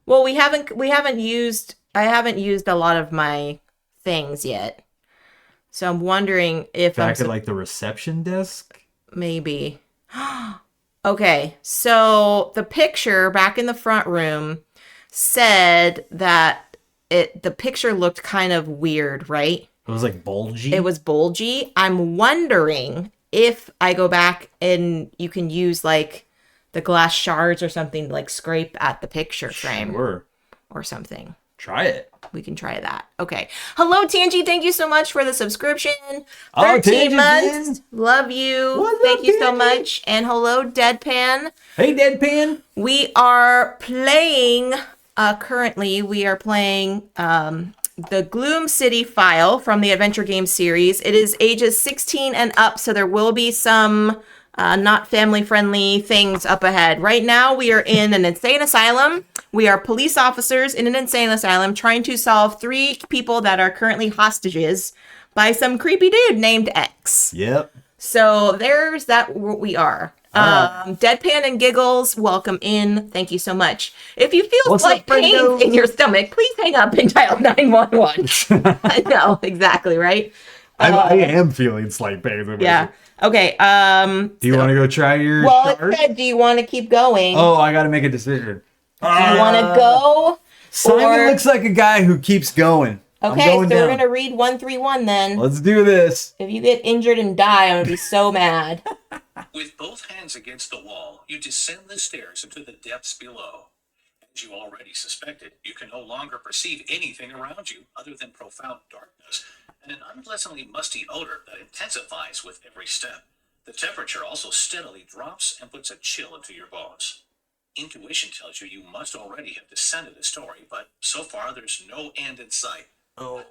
well, I haven't used a lot of my things yet. So I'm wondering if back at like the reception desk? Maybe. Okay, so the picture back in the front room said that the picture looked kind of weird, right? It was like bulgy? It was bulgy. I'm wondering if I go back and you can use like the glass shards or something to like scrape at the picture frame. Sure. Or something. Try it. We can try that. Okay. Hello, Tangy. Thank you so much for the subscription. 13 Tangy months. Love you. What's Thank up, you so Tangy? much. And hello, Deadpan. Hey, Deadpan. We are playing, currently, the Gloom City File from the Adventure Game series. It is ages 16 and up, so there will be some not family-friendly things up ahead. Right now, we are in an insane asylum. We are police officers in an insane asylum trying to solve 3 people that are currently hostages by some creepy dude named X. Yep. So there's that what we are. Deadpan and Giggles, welcome in. Thank you so much. If you feel slight pain in your stomach, please hang up and dial 911. I know, exactly, right? I am feeling slight pain. Yeah. Okay. Do you want to go try your Well, shard? it said, do you want to keep going? Oh, I got to make a decision. Do you want to go? Simon looks like a guy who keeps going. Okay, so we're going to read 131 then. Let's do this. If you get injured and die, I'm going to be so mad. With both hands against the wall, you descend the stairs into the depths below. As you already suspected, you can no longer perceive anything around you other than profound darkness and an unpleasantly musty odor that intensifies with every step. The temperature also steadily drops and puts a chill into your bones. Intuition tells you you must already have descended a story, but so far there's no end in sight.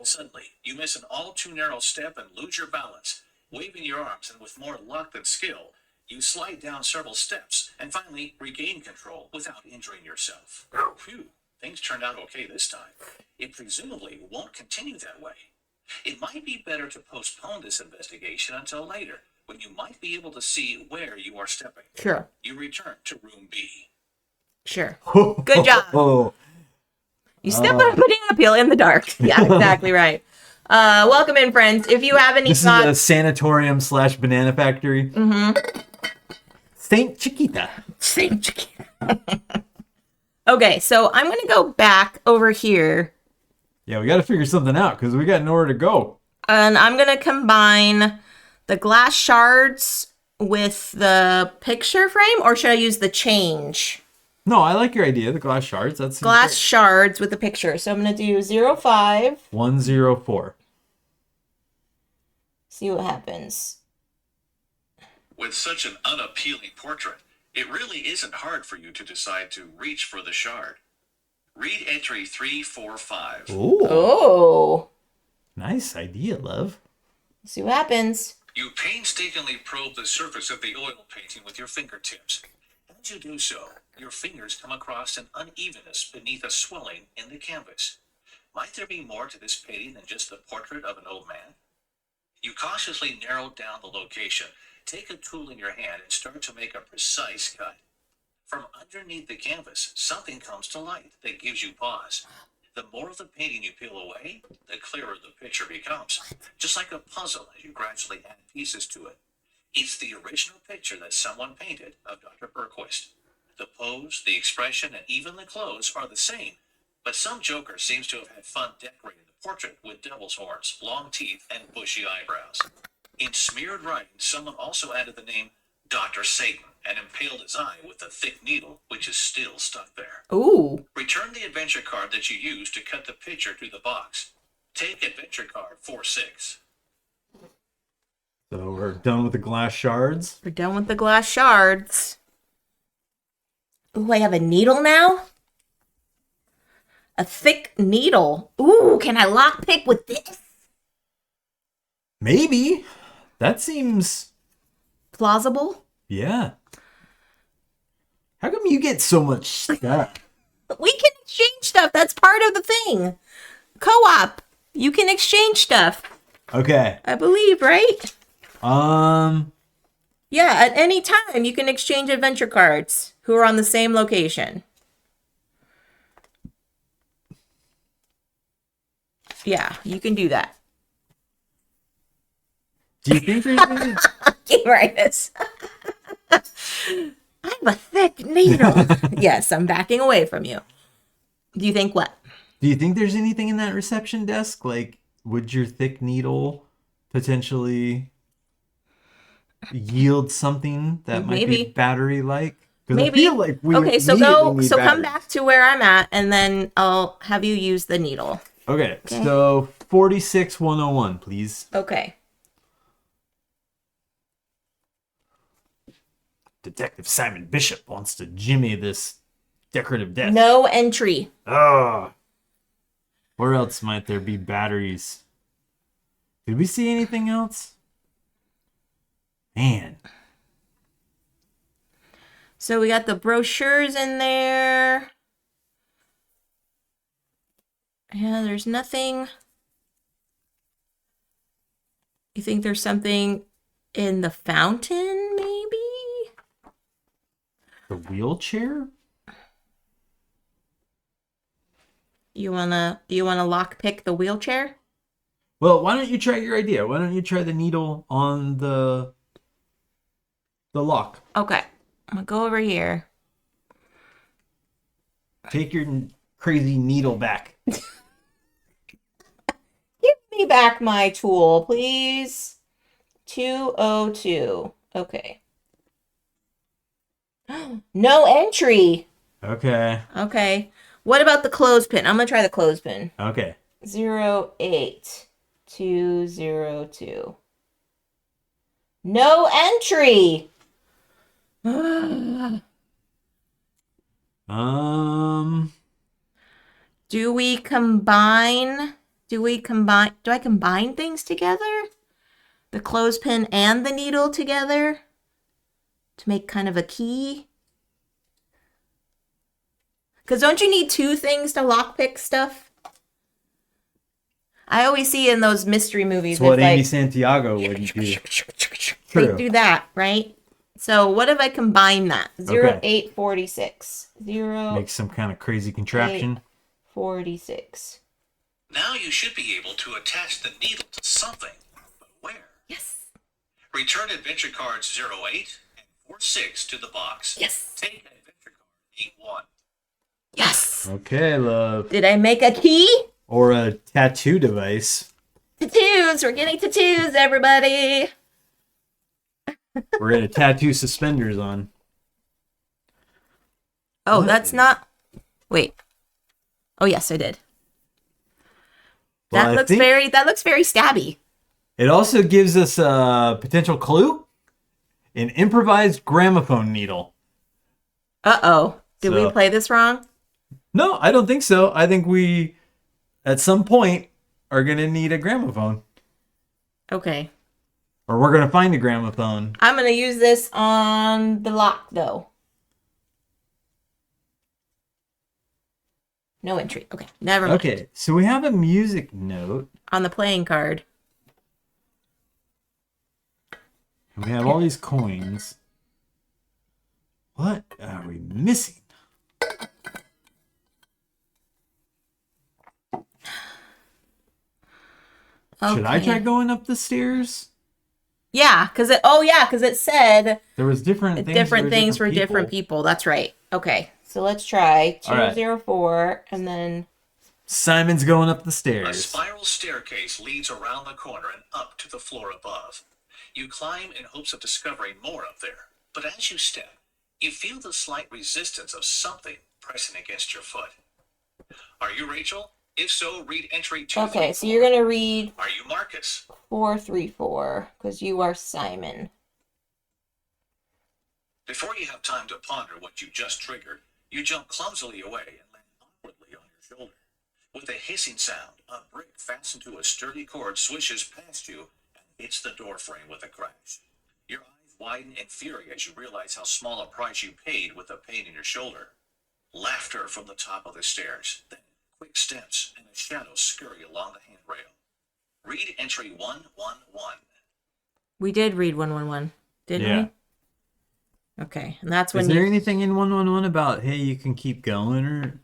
Suddenly, you miss an all too narrow step and lose your balance. Waving your arms and with more luck than skill, you slide down several steps and finally regain control without injuring yourself. Phew, things turned out okay this time. It presumably won't continue that way. It might be better to postpone this investigation until later, when you might be able to see where you are stepping. Sure. You return to room B. Sure. Good job. You step on a banana peel in the dark. Yeah, exactly right. Welcome in, friends. If you have any thoughts... This is a sanatorium / banana factory. Mm-hmm. Saint Chiquita. Saint Chiquita. Okay, so I'm going to go back over here. Yeah, we got to figure something out because we got nowhere to go. And I'm going to combine the glass shards with the picture frame, or should I use the change? No, I like your idea, the glass shards. That's glass shards with the picture. So I'm going to do 05. 104. See what happens. With such an unappealing portrait, it really isn't hard for you to decide to reach for the shard. Read entry 345. Ooh. Oh. Nice idea, love. See what happens. You painstakingly probe the surface of the oil painting with your fingertips. As you do so, your fingers come across an unevenness beneath a swelling in the canvas. Might there be more to this painting than just the portrait of an old man? You cautiously narrow down the location. Take a tool in your hand and start to make a precise cut. From underneath the canvas, something comes to light that gives you pause. The more of the painting you peel away, the clearer the picture becomes. Just like a puzzle as you gradually add pieces to it. It's the original picture that someone painted of Dr. Berquist. The pose, the expression, and even the clothes are the same, but some joker seems to have had fun decorating the portrait with devil's horns, long teeth, and bushy eyebrows. In smeared writing, someone also added the name Dr. Satan and impaled his eye with a thick needle, which is still stuck there. Ooh. Return the adventure card that you used to cut the picture to the box. Take adventure card 4-6. So we're done with the glass shards. We're done with the glass shards. Ooh, I have a needle now? A thick needle. Ooh, can I lockpick with this? Maybe. That seems... plausible? Yeah. How come you get so much stuff? We can exchange stuff. That's part of the thing. Co-op. You can exchange stuff. Okay. I believe, right? Yeah, at any time you can exchange adventure cards who are on the same location. Yeah, you can do that. Do you think there's any... Keep writing this. I have a thick needle. Yes, I'm backing away from you. Do you think what? Do you think there's anything in that reception desk? Like, would your thick needle potentially yield something that might be battery-like? Maybe. I feel like we okay, so come back to where I'm at, and then I'll have you use the needle. Okay. So 46101, please. Okay. Detective Simon Bishop wants to jimmy this decorative desk. No entry. Ah. Where else might there be batteries? Did we see anything else? Man. So we got the brochures in there. Yeah, there's nothing. You think there's something in the fountain, maybe? The wheelchair? Do you wanna lockpick the wheelchair? Well, why don't you try your idea? Why don't you try the needle on the lock? Okay. I'm gonna go over here. Take your crazy needle back. Give me back my tool, please. 202. Okay. No entry. Okay. Okay. What about the clothespin? I'm gonna try the clothespin. Okay. 08202. No entry. Do I combine things together? The clothespin and the needle together to make kind of a key? Because don't you need two things to lockpick stuff? I always see in those mystery movies. That's what Andy Santiago would do. They do that, right? So what if I combine that? 0846. Make some kind of crazy contraption. 46. Now you should be able to attach the needle to something. But where? Yes. Return adventure cards 08 and 46 to the box. Yes. Take adventure card 81. Yes. Okay, love. Did I make a key? Or a tattoo device. Tattoos. We're getting tattoos, everybody. We're gonna tattoo suspenders on. Oh, that's not. Wait. Oh, yes, I did. Well, That looks very stabby. It also gives us a potential clue. An improvised gramophone needle. Uh-oh. Did we play this wrong? No, I don't think so. I think we, at some point, are going to need a gramophone. Okay. Or we're going to find a gramophone. I'm going to use this on the lock, though. No entry. Okay, never mind. Okay, so we have a music note. On the playing card. We have all these coins. What are we missing? Okay. Should I try going up the stairs? Yeah, because it said there was different things for different people. That's right. Okay, so let's try 204, and then Simon's going up the stairs. A spiral staircase leads around the corner and up to the floor above. You climb in hopes of discovering more up there, but as you step, you feel the slight resistance of something pressing against your foot. Are you Rachel? If so, read entry 234. Okay, so you're going to read... Are you Marcus? 434, because you are Simon. Before you have time to ponder what you just triggered, you jump clumsily away and land awkwardly on your shoulder. With a hissing sound, a brick fastened to a sturdy cord swishes past you and hits the door frame with a crash. Your eyes widen in fury as you realize how small a price you paid with the pain in your shoulder. Laughter from the top of the stairs, then quick steps and a shadow scurry along the handrail. Read entry 111. We did read 111, didn't we? Okay, and that's when Is there anything in 111 about, hey, you can keep going, or...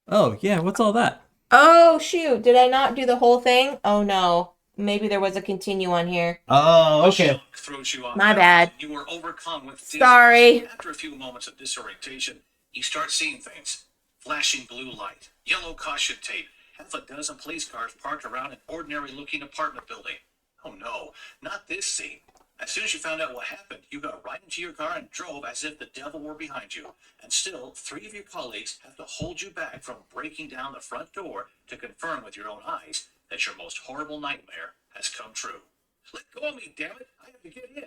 Oh, yeah, what's all that? Oh, shoot, did I not do the whole thing? Oh, no. Maybe there was a continue on here. Oh, okay. Throws you off. My bad. You were overcome with sorry. After a few moments of disorientation, you start seeing things. Flashing blue light, yellow caution tape, half a dozen police cars parked around an ordinary-looking apartment building. Oh no, not this scene. As soon as you found out what happened, you got right into your car and drove as if the devil were behind you. And still, 3 of your colleagues have to hold you back from breaking down the front door to confirm with your own eyes that your most horrible nightmare has come true. Let go of me, damn it! I have to get in.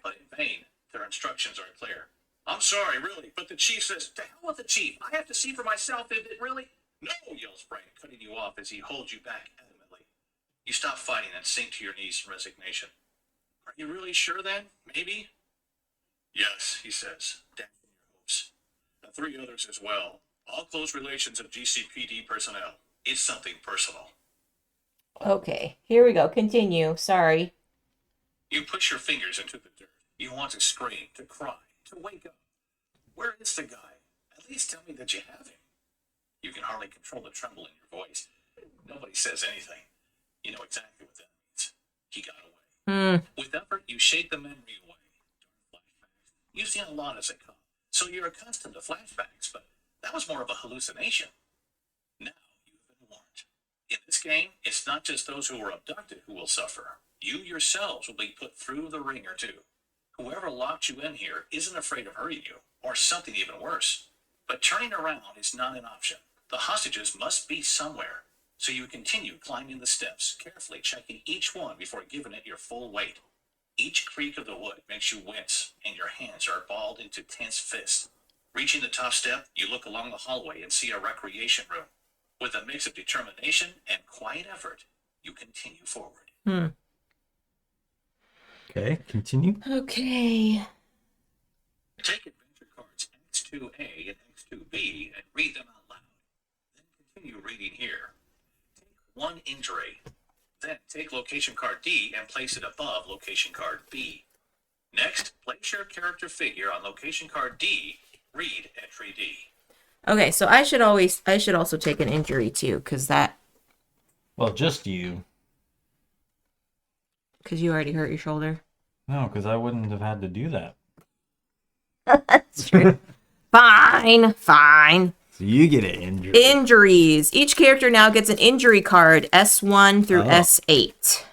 But in vain, their instructions are clear. I'm sorry, really, but the chief says, to hell with the chief. I have to see for myself if it really... No, yells Frank, cutting you off as he holds you back adamantly. You stop fighting and sink to your knees in resignation. Are you really sure then? Maybe? Yes, he says, dashing your hopes. The 3 others as well. All close relations of GCPD personnel. It's something personal. Okay, here we go. Continue. Sorry. You push your fingers into the dirt. You want to scream, to cry, to wake up. Where is the guy? At least tell me that you have him. You can hardly control the tremble in your voice. Nobody says anything. You know exactly what that means. He got away. With effort, you shake the memory away. Flashbacks. You've seen a lot as a cop, so you're accustomed to flashbacks, but that was more of a hallucination. Now you've been warned. In this game, it's not just those who were abducted who will suffer. You yourselves will be put through the ringer too. Whoever locked you in here isn't afraid of hurting you, or something even worse. But turning around is not an option. The hostages must be somewhere. So you continue climbing the steps, carefully checking each one before giving it your full weight. Each creak of the wood makes you wince, and your hands are balled into tense fists. Reaching the top step, you look along the hallway and see a recreation room. With a mix of determination and quiet effort, you continue forward. Okay, continue. Okay. Take adventure cards X2A and X2B and read them out loud. Then continue reading here. Take 1 injury. Then take location card D and place it above location card B. Next, place your character figure on location card D. Read entry D. Okay, so I should also take an injury too, because that... Well, just you. Because you already hurt your shoulder. No, because I wouldn't have had to do that. That's true. Fine. So you get an injury. Injuries. Each character now gets an injury card, S1 through S8.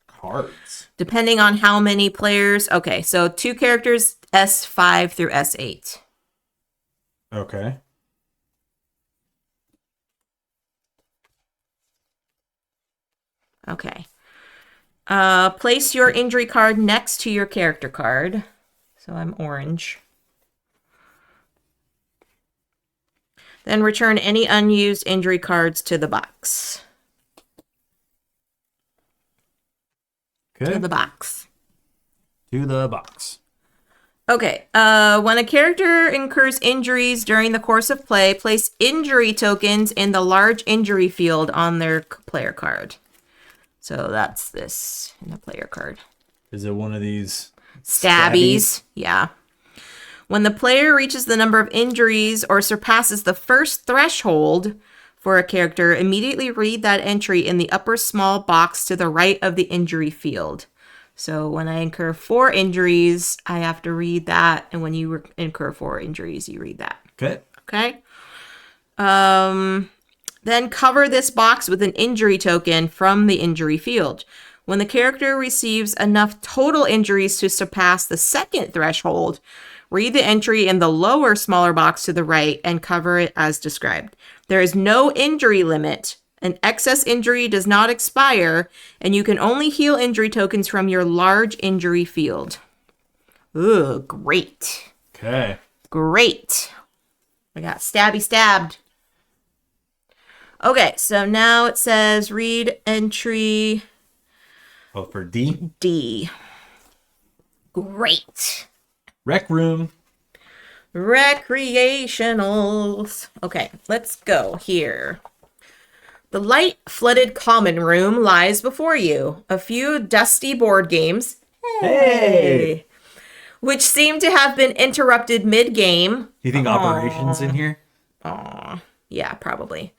Cards. Depending on how many players. Okay, so 2 characters, S5 through S8. Okay. Okay. Place your injury card next to your character card. So I'm orange. Then return any unused injury cards to the box. Okay. To the box. To the box. Okay. When a character incurs injuries during the course of play, place injury tokens in the large injury field on their player card. So that's this in the player card. Is it one of these stabbies? Yeah. When the player reaches the number of injuries or surpasses the first threshold for a character, immediately read that entry in the upper small box to the right of the injury field. So when I incur 4 injuries, I have to read that. And when you incur 4 injuries, you read that. Okay. Okay. Then cover this box with an injury token from the injury field. When the character receives enough total injuries to surpass the second threshold, read the entry in the lower, smaller box to the right and cover it as described. There is no injury limit. An excess injury does not expire, and you can only heal injury tokens from your large injury field. Ooh, great. Okay. Great. I got stabby stabbed. Okay, so now it says read entry. Oh, for D? D. Great. Rec room. Recreationals. Okay, let's go here. The light-flooded common room lies before you. A few dusty board games. Hey! Which seem to have been interrupted mid-game. You think operations in here? Aw. Yeah, probably.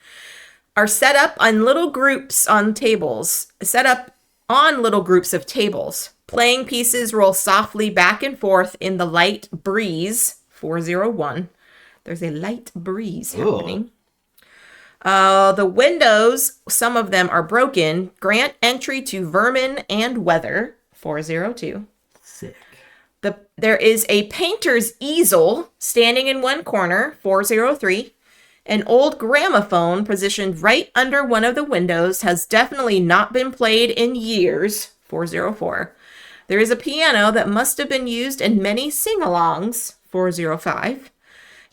Are set up on little groups on tables. Set up on little groups of tables. Playing pieces roll softly back and forth in the light breeze. 401. There's a light breeze happening. The windows, some of them are broken. Grant entry to vermin and weather. 402. Sick. There is a painter's easel standing in one corner. 403. An old gramophone positioned right under one of the windows has definitely not been played in years. 404. There is a piano that must have been used in many sing-alongs. 405.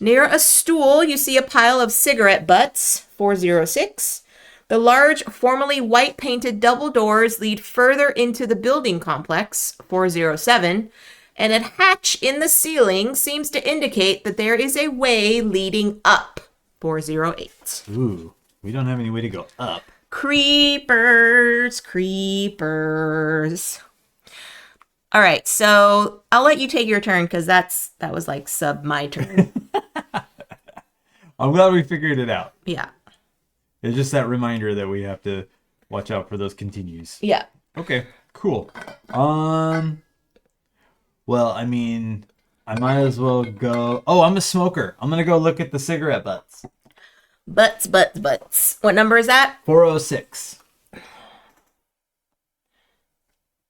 Near a stool, you see a pile of cigarette butts. 406. The large, formerly white-painted double doors lead further into the building complex. 407. And a hatch in the ceiling seems to indicate that there is a way leading up. 408. Ooh, we don't have any way to go up. Creepers, creepers. All right, so I'll let you take your turn because that was like sub my turn. I'm glad we figured it out. Yeah. It's just that reminder that we have to watch out for those continues. Yeah. Okay, cool. Well, I mean, I might as well go. Oh, I'm a smoker. I'm gonna go look at the cigarette butts. Butts. What number is that? 406.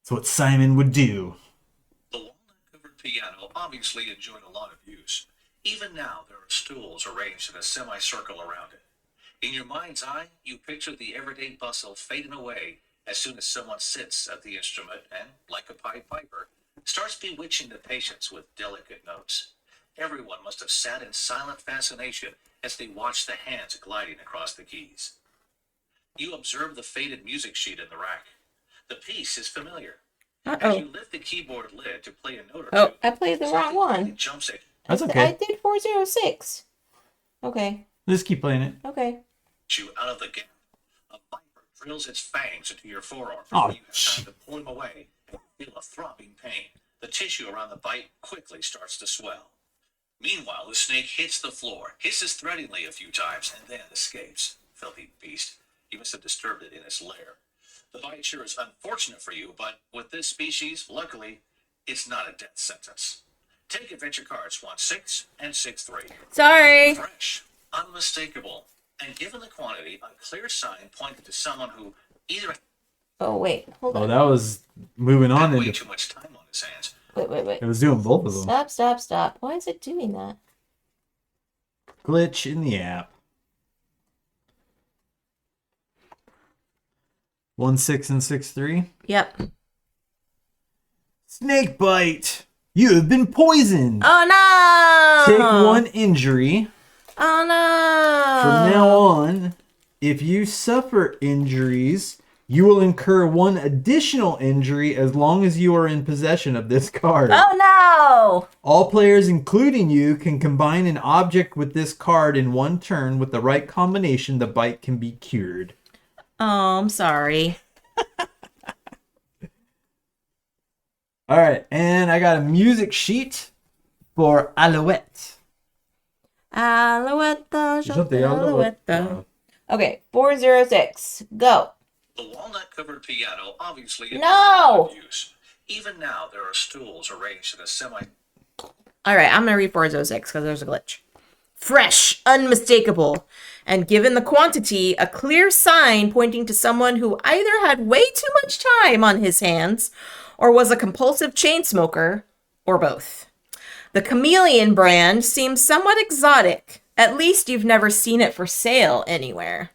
That's what Simon would do. The walnut-covered piano obviously enjoyed a lot of use. Even now, there are stools arranged in a semicircle around it. In your mind's eye, you picture the everyday bustle fading away as soon as someone sits at the instrument and, like a Pied Piper, starts bewitching the patients with delicate notes. Everyone must have sat in silent fascination as they watched the hands gliding across the keys. You observe the faded music sheet in the rack. The piece is familiar. As you lift the keyboard lid to play a note or two, oh, I played the wrong one. Jumps at That's okay. I did 406. Okay. Just keep playing it. Okay. you out of the gap. A viper drills its fangs into your forearm. Oh, You have time to pull him away and feel a throbbing pain. The tissue around the bite quickly starts to swell. Meanwhile, the snake hits the floor, hisses threateningly a few times, and then escapes. Filthy beast. You must have disturbed it in its lair. The bite sure is unfortunate for you, but with this species, luckily, it's not a death sentence. Take adventure cards 1-6 and 6-3. Sorry. Fresh, unmistakable, and given the quantity, a clear sign pointed to someone who either Oh, wait. Hold Oh, on. that was moving on had way into. too much time on his hands. Wait. It was doing both of them. Stop. Why is it doing that? Glitch in the app. 1-6 and 6-3. Yep. Snake bite. You have been poisoned. Oh, no! Take 1 injury. Oh, no! From now on, if you suffer injuries, You will incur one additional injury as long as you are in possession of this card. Oh no! All players, including you, can combine an object with this card in one turn. With the right combination, the bite can be cured. Oh, I'm sorry. All right, and I got a music sheet for Alouette. Alouette, Alouette. Okay, 406. Go. The walnut-covered piano obviously No! is out of use. Even now, there are stools arranged in a semi... All right, I'm going to read 406 because there's a glitch. Fresh, unmistakable, and given the quantity, a clear sign pointing to someone who either had way too much time on his hands or was a compulsive chain smoker, or both. The Chameleon brand seems somewhat exotic. At least you've never seen it for sale anywhere.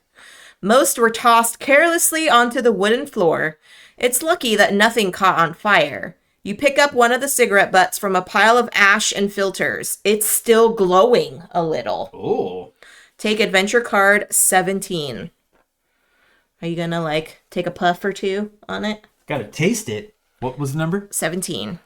Most were tossed carelessly onto the wooden floor. It's lucky that nothing caught on fire. You pick up one of the cigarette butts from a pile of ash and filters. It's still glowing a little. Oh. Take adventure card 17. Are you gonna, take a puff or two on it? Gotta taste it. What was the number? 17.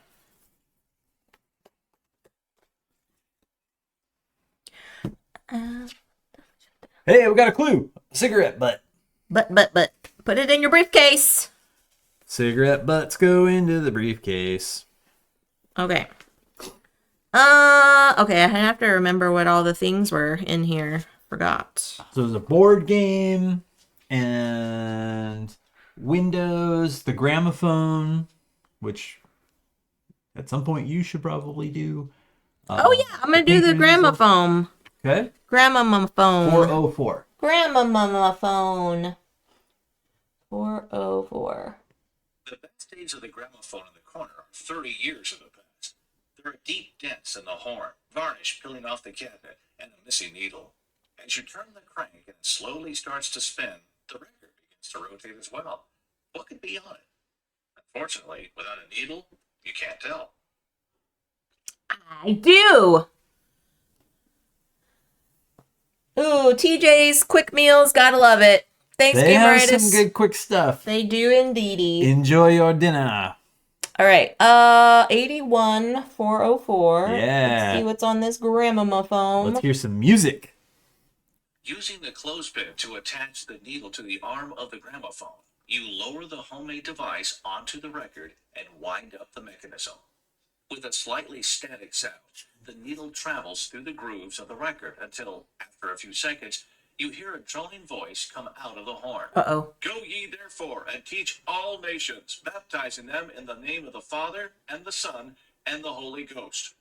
Hey, we got a clue. Cigarette butt. But. Put it in your briefcase. Cigarette butts go into the briefcase. Okay. Okay, I have to remember what all the things were in here. Forgot. So there's a board game and Windows, the gramophone, which at some point you should probably do. Oh yeah, I'm gonna do the gramophone. Okay. Gramophone. 404. Gramophone. 404. The best days of the gramophone in the corner are 30 years of the past. There are deep dents in the horn, varnish peeling off the cabinet, and a missing needle. As you turn the crank and it slowly starts to spin, the record begins to rotate as well. What could be on it? Unfortunately, without a needle, you can't tell. I do. Ooh, TJ's Quick Meals, gotta love it. Thanks, They have Gameritis. some good quick stuff. They do indeedy. Enjoy your dinner. All right, 81 404. Yeah. Let's see what's on this gramophone. Let's hear some music. Using the clothespin to attach the needle to the arm of the gramophone, you lower the homemade device onto the record and wind up the mechanism. With a slightly static sound, the needle travels through the grooves of the record until, after a few seconds, you hear a droning voice come out of the horn. Uh-oh. Go ye therefore and teach all nations, baptizing them in the name of the Father and the Son and the Holy Ghost.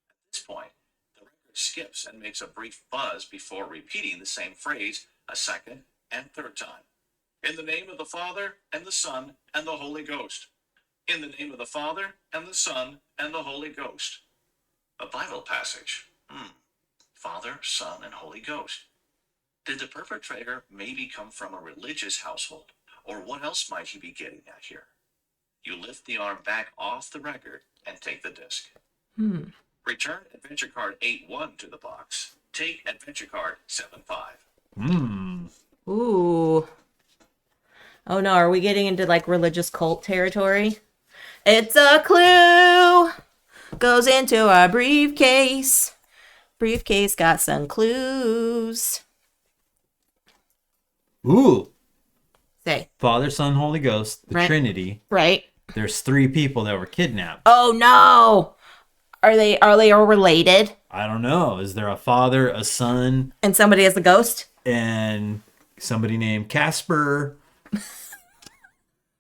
At this point, the record skips and makes a brief buzz before repeating the same phrase a second and third time. In the name of the Father and the Son and the Holy Ghost. In the name of the Father and the Son and the Holy Ghost. A Bible passage. Father, Son, and Holy Ghost. Did the perpetrator maybe come from a religious household? Or what else might he be getting at here? You lift the arm back off the record and take the disc. Return adventure card 8-1 to the box. Take adventure card 7-5. Ooh. Oh no, are we getting into religious cult territory? It's a clue. Goes into our briefcase. Briefcase got some clues. Ooh. Say. Father, Son, Holy Ghost, the Right. Trinity. Right. There's 3 people that were kidnapped. Oh no. Are they all related? I don't know. Is there a father, a son, And somebody is a ghost? and somebody named Casper?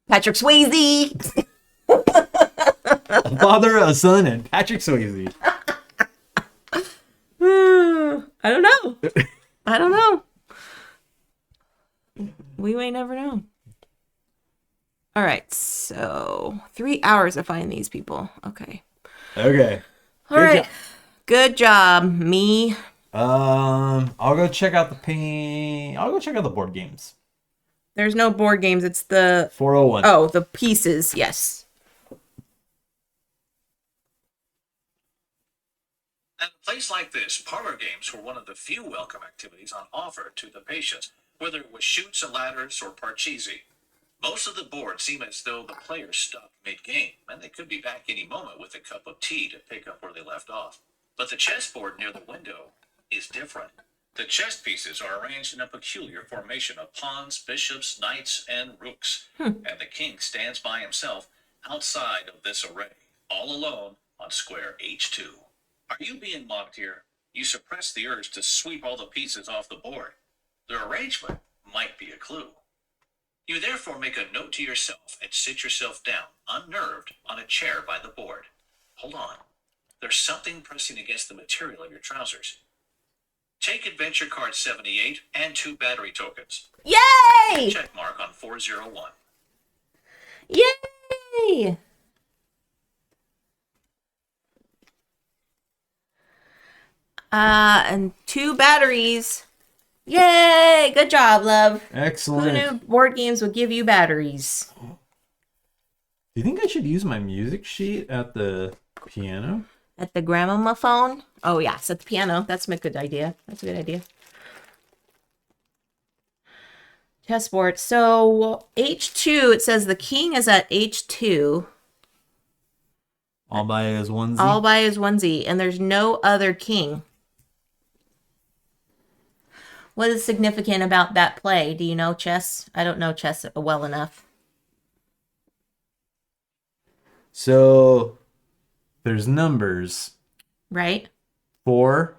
Patrick Swayze. A father, a son, and Patrick Swayze. I don't know. I don't know. We may never know. All right, so 3 hours to find these people. Okay. Okay. All right. Good job, me. I'll go check out I'll go check out the board games. There's no board games. It's the 401. Oh, the pieces. Yes. At a place like this, parlor games were one of the few welcome activities on offer to the patients, whether it was chutes and ladders or parcheesi. Most of the board seem as though the players stopped mid-game, and they could be back any moment with a cup of tea to pick up where they left off. But the chessboard near the window is different. The chess pieces are arranged in a peculiar formation of pawns, bishops, knights, and rooks, and the king stands by himself outside of this array, all alone on square H2. Are you being mocked here? You suppress the urge to sweep all the pieces off the board. The arrangement might be a clue. You therefore make a note to yourself and sit yourself down, unnerved, on a chair by the board. Hold on. There's something pressing against the material of your trousers. Take adventure card 78 and 2 battery tokens. Yay! Check mark on 401. Yay! And 2 batteries. Yay! Good job, love. Excellent. Who knew board games would give you batteries? Do you think I should use my music sheet at the piano? At the gramophone? Oh, yes, at the piano. That's a good idea. That's a good idea. Chessboard. So, H2, it says the king is at H2. All by his onesie? All by his onesie. And there's no other king. What is significant about that play? Do you know chess? I don't know chess well enough. So, there's numbers. Right? 4.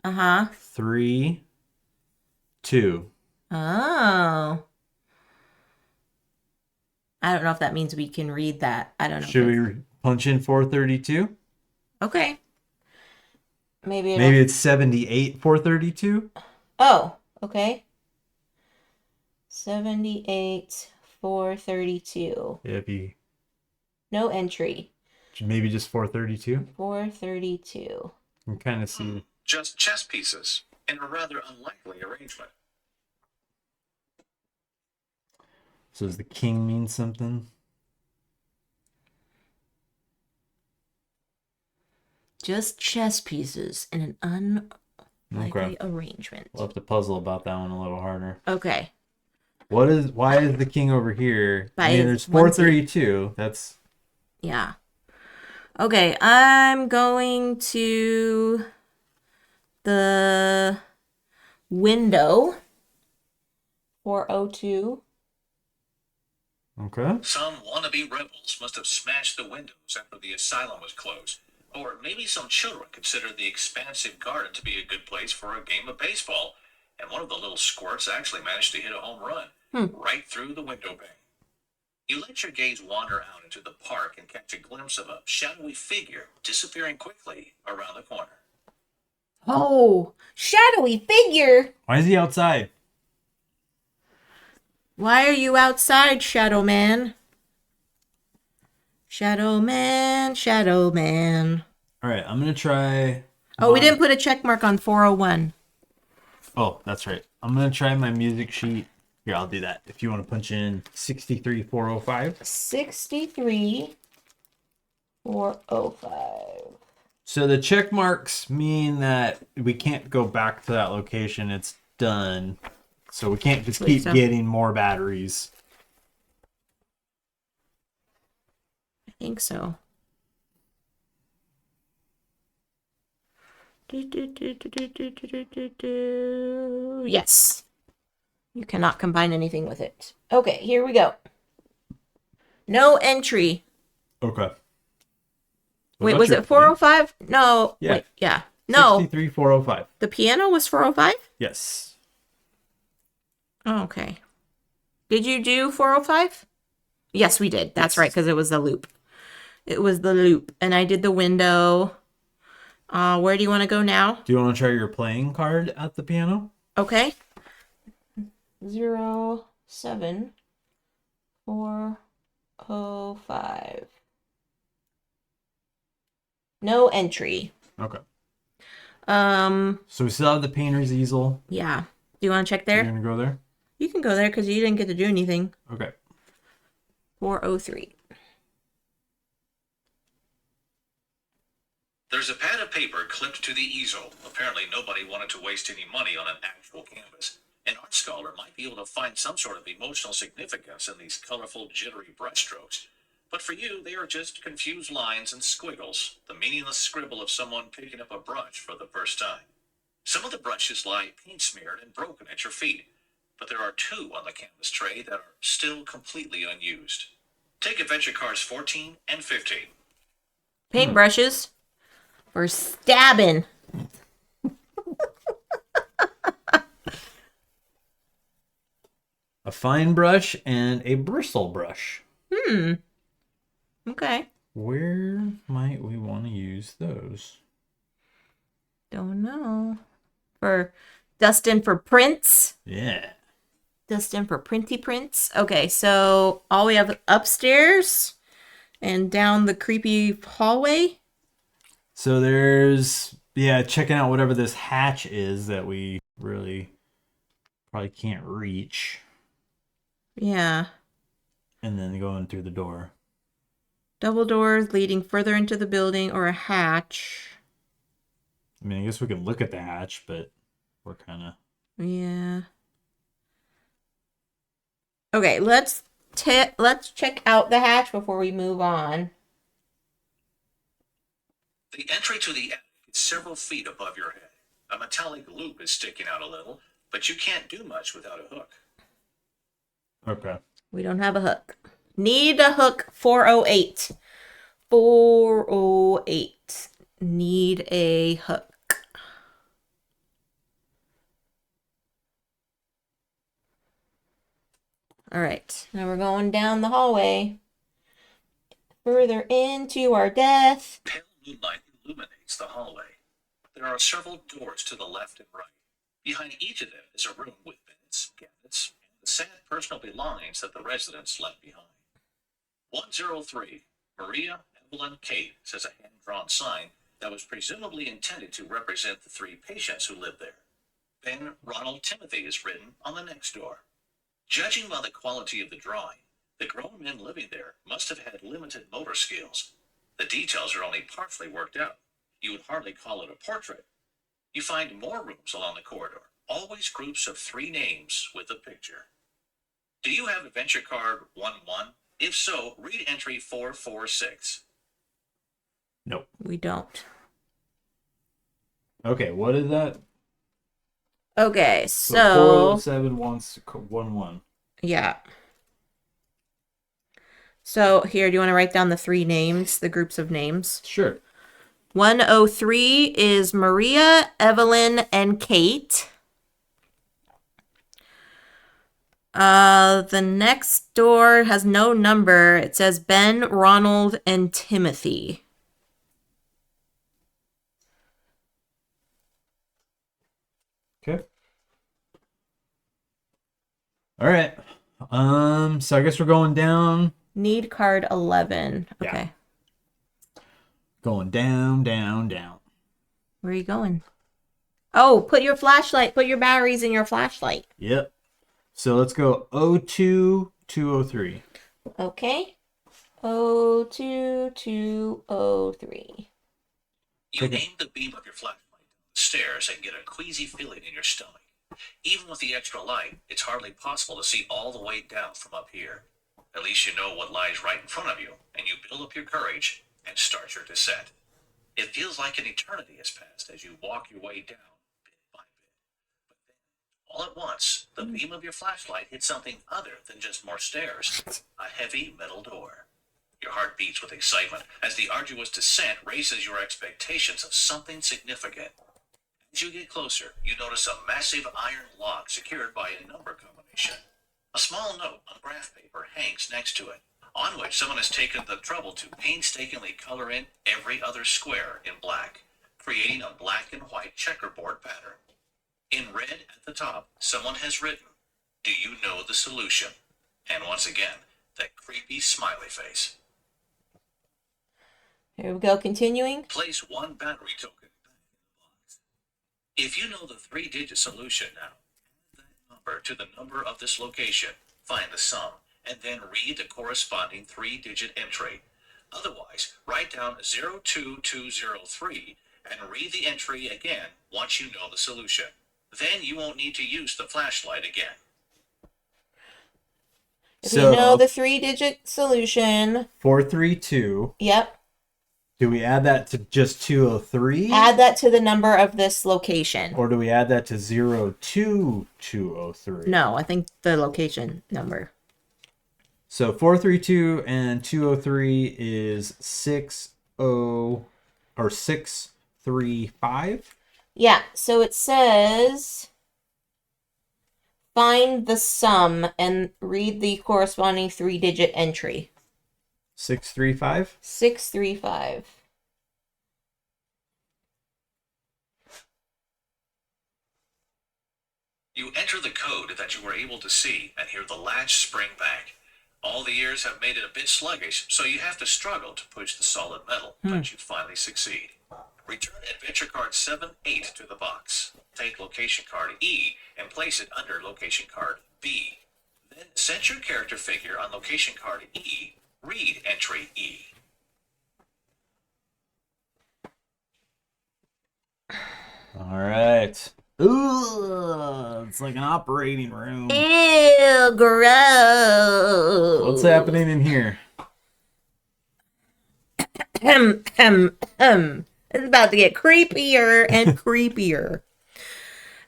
3, 2. Oh. I don't know if that means we can read that. I don't know. Should we punch in 432? Okay. Maybe it's 78 432? Oh, okay. 78 432. Yeah, if No entry. maybe just 432? 432. You can kind of see. Just chess pieces in a rather unlikely arrangement. So does the king mean something? Just chess pieces in an unlikely arrangement. We'll have to puzzle about that one a little harder. Okay. Why is the king over here? There's 432. That's... Yeah. Okay, I'm going to the window. 402. Okay. Some wannabe rebels must have smashed the windows after the asylum was closed. Or maybe some children considered the expansive garden to be a good place for a game of baseball, and one of the little squirts actually managed to hit a home run right through the window pane. You let your gaze wander out into the park and catch a glimpse of a shadowy figure disappearing quickly around the corner. Oh, shadowy figure. Why is he outside? Why are you outside, Shadow Man? Shadow Man, Shadow Man. All right, I'm going to try... Oh, we didn't put a check mark on 401. Oh, that's right. I'm going to try my music sheet. Here, I'll do that. If you want to punch in 63405. 63405. So the check marks mean that we can't go back to that location. It's done. So we can't just keep getting more batteries. I think so. Yes. You cannot combine anything with it. Okay, here we go. No entry. Okay. Wait, was it 405? No. Yeah. Wait, yeah. No. 63405. The piano was 405? Yes. Oh, okay. Did you do 405? Yes, we did. That's right, because it was the loop. It was the loop. And I did the window. Where do you want to go now? Do you want to try your playing card at the piano? Okay. 07405. No entry. Okay. So we still have the painter's easel. Yeah. Do you want to check there? You're going to go there? You can go there because you didn't get to do anything. Okay. 403. There's a pad of paper clipped to the easel. Apparently nobody wanted to waste any money on an actual canvas. An art scholar might be able to find some sort of emotional significance in these colorful, jittery brushstrokes. But for you, they are just confused lines and squiggles, the meaningless scribble of someone picking up a brush for the first time. Some of the brushes lie paint smeared and broken at your feet, but there are 2 on the canvas tray that are still completely unused. Take adventure cards 14 and 15. Paintbrushes for stabbing. A fine brush and a bristle brush. Okay. Where might we want to use those? Don't know. For Dustin for prints. Yeah. Dustin for printy prints. Okay, so all we have upstairs and down the creepy hallway. So there's, checking out whatever this hatch is that we really probably can't reach. Yeah. And then going through the door. Double doors leading further into the building or a hatch. I mean, I guess we could look at the hatch, but we're kind of... Yeah. Okay, let's check out the hatch before we move on. The entry to the attic is several feet above your head. A metallic loop is sticking out a little, but you can't do much without a hook. Okay. We don't have a hook. Need a hook 408. 408. Need a hook. All right, now we're going down the hallway. Further into our death. Pale moonlight illuminates the hallway. There are several doors to the left and right. Behind each of them is a room with beds, cabinets, and the sad personal belongings that the residents left behind. 103, Maria, Evelyn, Kate, says a hand-drawn sign that was presumably intended to represent the 3 patients who lived there. Ben Ronald Timothy is written on the next door. Judging by the quality of the drawing, the grown men living there must have had limited motor skills. The details are only partially worked out. You would hardly call it a portrait. You find more rooms along the corridor, always groups of 3 names with a picture. Do you have adventure card 11? If so, read entry 446. Nope. We don't. Okay, what is that? Okay, so 407 wants 11. Yeah. So here, do you want to write down the 3 names, the groups of names? Sure. 103 is Maria, Evelyn, and Kate. The next door has no number. It says Ben, Ronald, and Timothy. Okay. All right. So I guess we're going down. Need card 11. Yeah. Okay. Going down, down, down. Where are you going? Oh, put your flashlight. Put your batteries in your flashlight. Yep. So let's go 02203. Okay. 02203. You aim the beam of your flashlight down the stairs and get a queasy feeling in your stomach. Even with the extra light, it's hardly possible to see all the way down from up here. At least you know what lies right in front of you, and you build up your courage and start your descent. It feels like an eternity has passed as you walk your way down, bit by bit. But then, all at once, the beam of your flashlight hits something other than just more stairs. A heavy metal door. Your heart beats with excitement as the arduous descent raises your expectations of something significant. As you get closer, you notice a massive iron lock secured by a number combination. A small note on graph paper hangs next to it, on which someone has taken the trouble to painstakingly color in every other square in black, creating a black and white checkerboard pattern. In red at the top, someone has written, "Do you know the solution?" And once again, that creepy smiley face. Here we go, continuing. Place 1 battery token back in the box. If you know the 3-digit solution now, add that number to the number of this location, find the sum, and then read the corresponding 3-digit entry. Otherwise, write down 02203 and read the entry again once you know the solution. Then you won't need to use the flashlight again. If you know the 3-digit solution. 432. Yep. Do we add that to just 203? Add that to the number of this location. Or do we add that to 02203? No, I think the location number. So 432 and 203 is 635? Yeah, so it says find the sum and read the corresponding 3-digit entry. 635? 635. You enter the code that you were able to see and hear the latch spring back. All the years have made it a bit sluggish, so you have to struggle to push the solid metal, but you finally succeed. Return adventure card 7-8 to the box. Take location card E and place it under location card B. Then set your character figure on location card E. Read entry E. All right. Ooh, it's like an operating room. Ew, gross. What's happening in here? It's about to get creepier and creepier.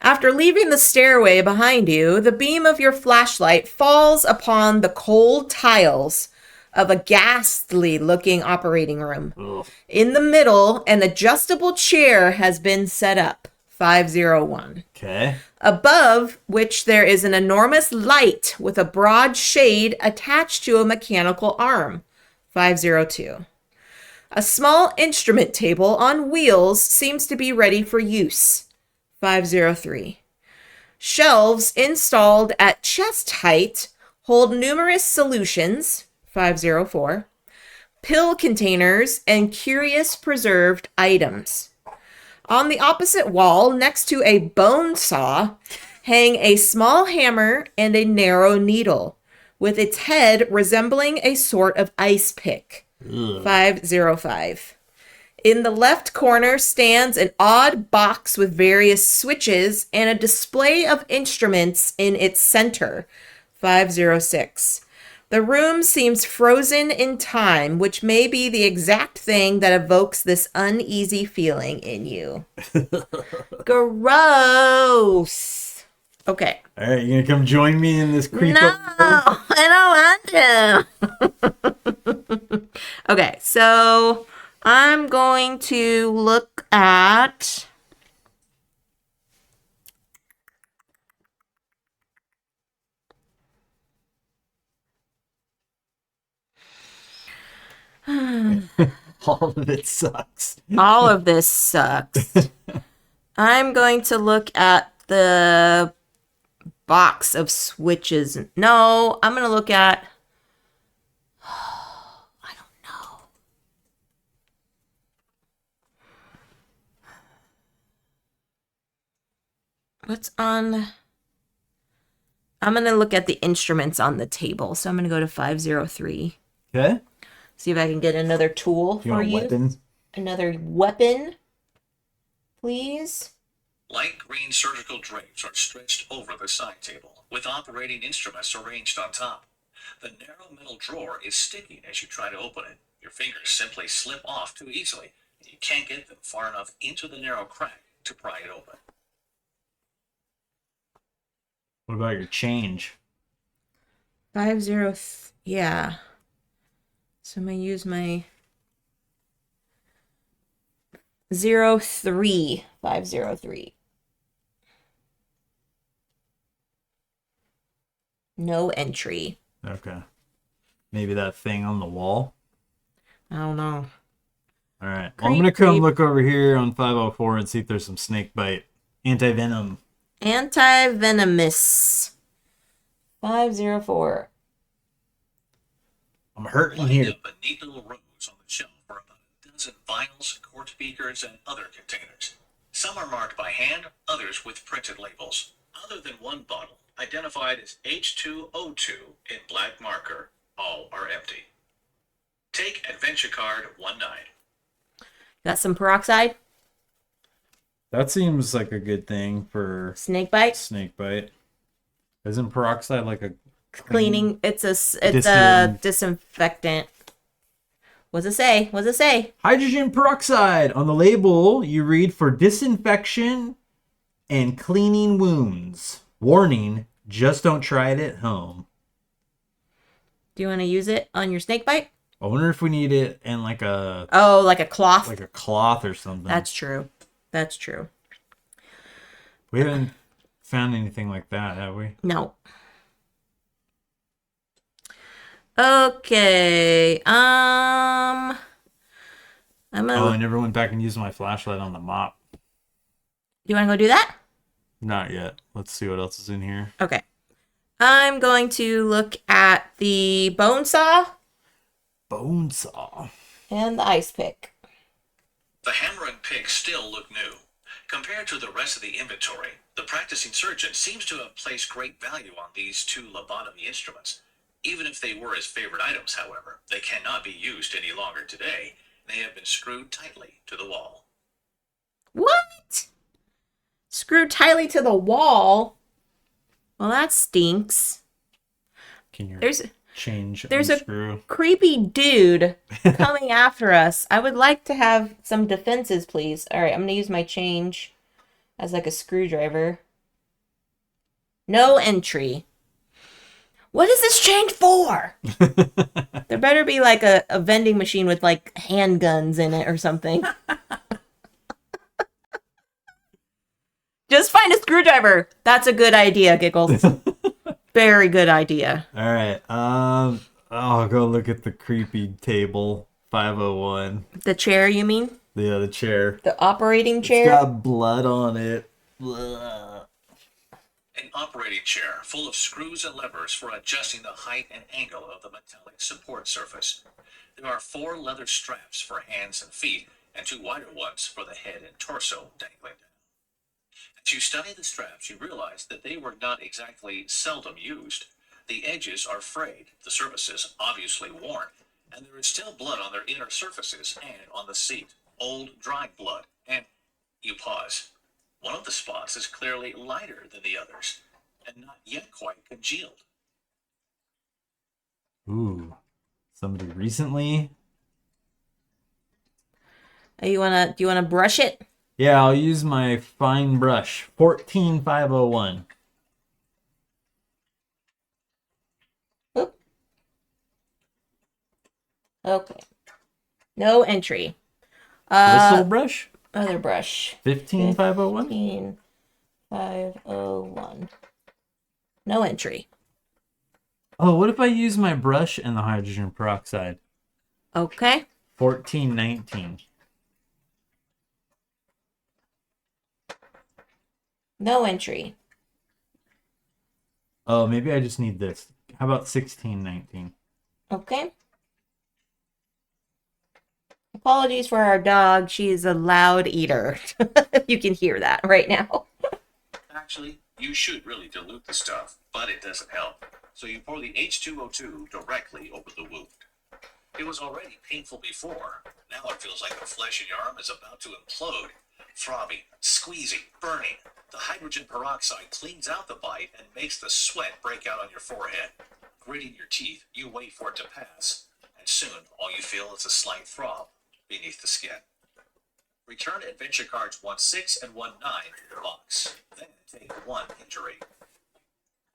After leaving the stairway behind you, the beam of your flashlight falls upon the cold tiles of a ghastly-looking operating room. Ugh. In the middle, an adjustable chair has been set up. 501. Okay. Above which there is an enormous light with a broad shade attached to a mechanical arm. 502. A small instrument table on wheels seems to be ready for use. 503. Shelves installed at chest height hold numerous solutions. 504. Pill containers and curious preserved items. On the opposite wall, next to a bone saw, hang a small hammer and a narrow needle, with its head resembling a sort of ice pick. 505. In the left corner stands an odd box with various switches and a display of instruments in its center. 506. The room seems frozen in time, which may be the exact thing that evokes this uneasy feeling in you. Gross. Okay. All right, you gonna come join me in this creep? No, I don't want to. Okay, so I'm going to look at... All of it sucks. All of this sucks. I'm going to look at the box of switches. No, I'm going to look at... I don't know. What's on... I'm going to look at the instruments on the table. So I'm going to go to 503. Okay. See if I can get another tool for you. Weapons? Another weapon, please. Light green surgical drapes are stretched over the side table, with operating instruments arranged on top. The narrow metal drawer is sticky as you try to open it. Your fingers simply slip off too easily, and you can't get them far enough into the narrow crack to pry it open. What about your change? 50, yeah. So I'm going to use my 03503. No entry. Okay. Maybe that thing on the wall? I don't know. All right. Well, I'm going to come look over here on 504 and see if there's some snake bite. Anti-venom. Anti-venomous. 504. I'm hurting Lined here. up in neat little rows on the shelf are about a dozen vials, quart beakers, and other containers. Some are marked by hand, others with printed labels. Other than one bottle, identified as H2O2 in black marker, all are empty. Take adventure card 19. Got some peroxide? That seems like a good thing for Snake bite. Snake bite. Isn't peroxide like a Cleaning? It's a disinfectant. What's it say? What's it say? Hydrogen peroxide. On the label, you read for disinfection and cleaning wounds. Warning, just don't try it at home. Do you want to use it on your snake bite? I wonder if we need it in like a... Oh, like a cloth? Like a cloth or something. That's true. That's true. We haven't found anything like that, have we? No. Okay. I'm gonna... Oh, I never went back and used my flashlight on the mop. Do you want to go do that? Not yet. Let's see what else is in here. Okay. I'm going to look at the bone saw. Bone saw. And the ice pick. The hammer and pick still look new. Compared to the rest of the inventory, the practicing surgeon seems to have placed great value on these two lobotomy instruments. Even if they were his favorite items, however, they cannot be used any longer today. They have been screwed tightly to the wall. What? Screwed tightly to Well, that stinks. Can you There's unscrew? A creepy dude coming after us. I would like to have some defenses, please. All right, I'm going to use my change as like a screwdriver. No entry. What is this change for? There better be like a vending machine with like handguns in it or something. Just find a screwdriver. That's a good idea, Giggles. Very good idea. All right. I'll go look at the creepy table 501. The chair, you mean? Yeah, the chair. The operating chair? It's got blood on it. Blah. An operating chair full of screws and levers for adjusting the height and angle of the metallic support surface. There are 4 leather straps for hands and feet and 2 wider ones for the head and torso dangling down. As you study the straps, you realize that they were not exactly seldom used. The edges are frayed, the surfaces obviously worn, and there is still blood on their inner surfaces and on the seat. Old, dried blood, and you pause. One of the spots is clearly lighter than the others, and not yet quite congealed. Ooh, somebody recently? Do you wanna brush it? Yeah, I'll use my fine brush. 14501. Oop. Okay. No entry. Bristle brush? Other brush. 15501? 15501. No entry. Oh, what if I use my brush and the hydrogen peroxide? Okay. 1419. No entry. Oh, maybe I just need this. How about 1619? Okay. Apologies for our dog. She is a loud eater. You can hear that right now. Actually, you should really dilute the stuff, but it doesn't help. So you pour the H2O2 directly over the wound. It was already painful before. Now it feels like the flesh in your arm is about to implode. Throbbing, squeezing, burning. The hydrogen peroxide cleans out the bite and makes the sweat break out on your forehead. Gritting your teeth, you wait for it to pass, and soon all you feel is a slight throb beneath the skin. Return adventure cards 1-6 and 1-9 to your box. Then take 1 injury.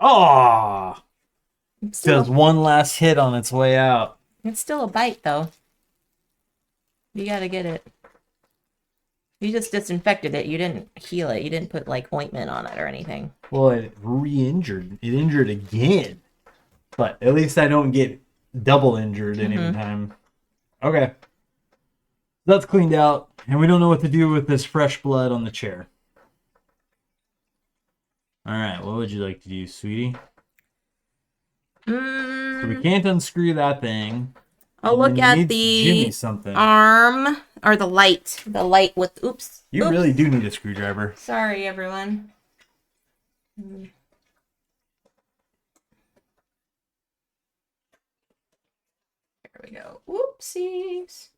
Oh! Does one last hit on its way out. It's still a bite, though. You gotta get it. You just disinfected it. You didn't heal it. You didn't put, like, ointment on it or anything. Well, it re-injured. It injured again. But at least I don't get double injured any time. Okay. That's cleaned out. And we don't know what to do with this fresh blood on the chair. Alright, what would you like to do, sweetie? So we can't unscrew that thing. I'll look at the arm, or the light. The light with, oops. You really do need a screwdriver. Sorry, everyone. There we go. Whoopsies.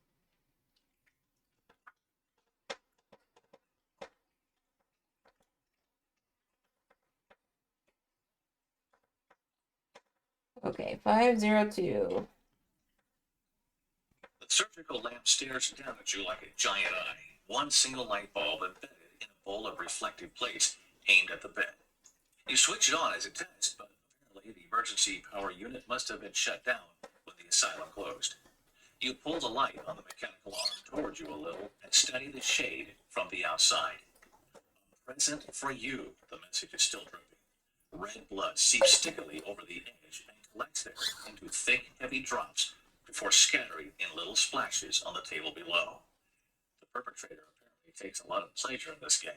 Okay, 502. The surgical lamp stares down at you like a giant eye. One single light bulb embedded in a bowl of reflective plates aimed at the bed. You switch it on as a test, but apparently the emergency power unit must have been shut down when the asylum closed. You pull the light on the mechanical arm towards you a little and study the shade from the outside. Present for you, the message is still dripping. Red blood seeps stickily over the edge and collects there into thick, heavy drops before scattering in little splashes on the table below. The perpetrator apparently takes a lot of pleasure in this game.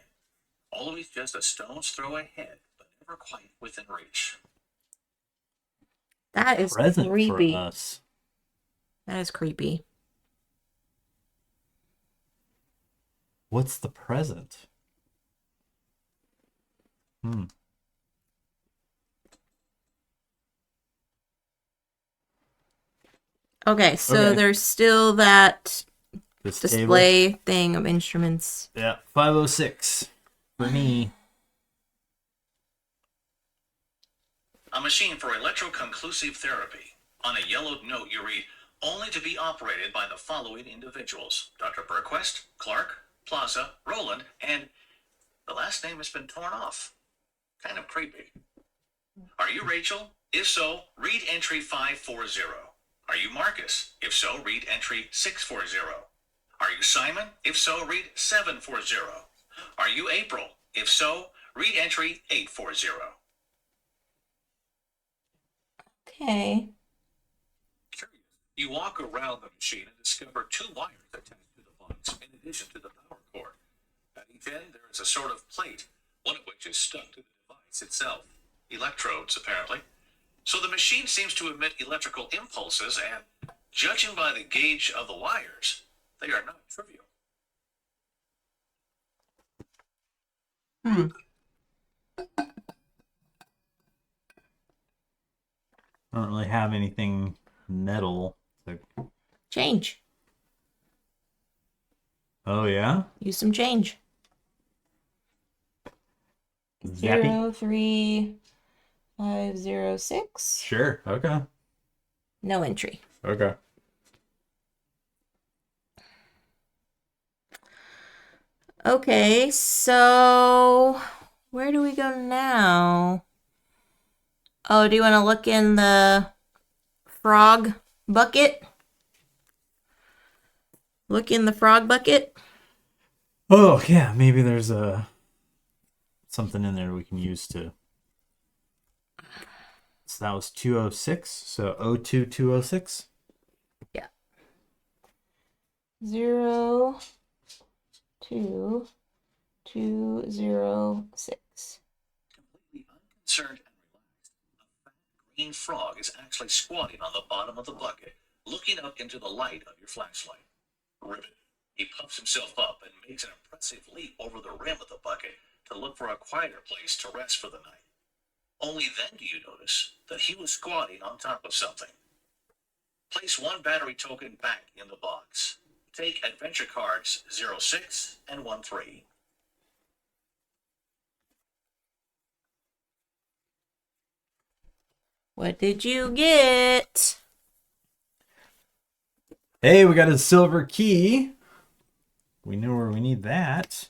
Always just a stone's throw ahead, but never quite within reach. That is Present creepy. For us. That is creepy. What's the present? Okay, so there's still that this display table thing of instruments. Yeah, 506 for me. A machine for electroconclusive therapy. On a yellowed note you read, only to be operated by the following individuals. Dr. Burquest, Clark, Plaza, Roland, and the last name has been torn off. Kind of creepy. Are you Rachel? If so, read entry 540. Are you Marcus? If so, read entry 640. Are you Simon? If so, read 740. Are you April? If so, read entry 840. Okay. Curious. You walk around the machine and discover two wires attached to the box in addition to the power cord. At each end, there is a sort of plate, one of which is stuck to the device itself. Electrodes, apparently. So the machine seems to emit electrical impulses, and judging by the gauge of the wires, they are not trivial. I don't really have anything metal. So... Change. Oh, yeah? Use some change. Zappy? 03506. Sure, okay. No entry. Okay. Okay, so where do we go now? Oh, do you want to look in the frog bucket? Look in the frog bucket? Oh, yeah, maybe there's something in there we can use to... So that was 206, so 02206? Yeah. 02206. Completely unconcerned and relaxed, a fat green frog is actually squatting on the bottom of the bucket, looking up into the light of your flashlight. Ribbit. He puffs himself up and makes an impressive leap over the rim of the bucket to look for a quieter place to rest for the night. Only then do you notice that he was squatting on top of something. Place one battery token back in the box. Take adventure cards 06 and 13. What did you get? Hey, we got a silver key. We know where we need that.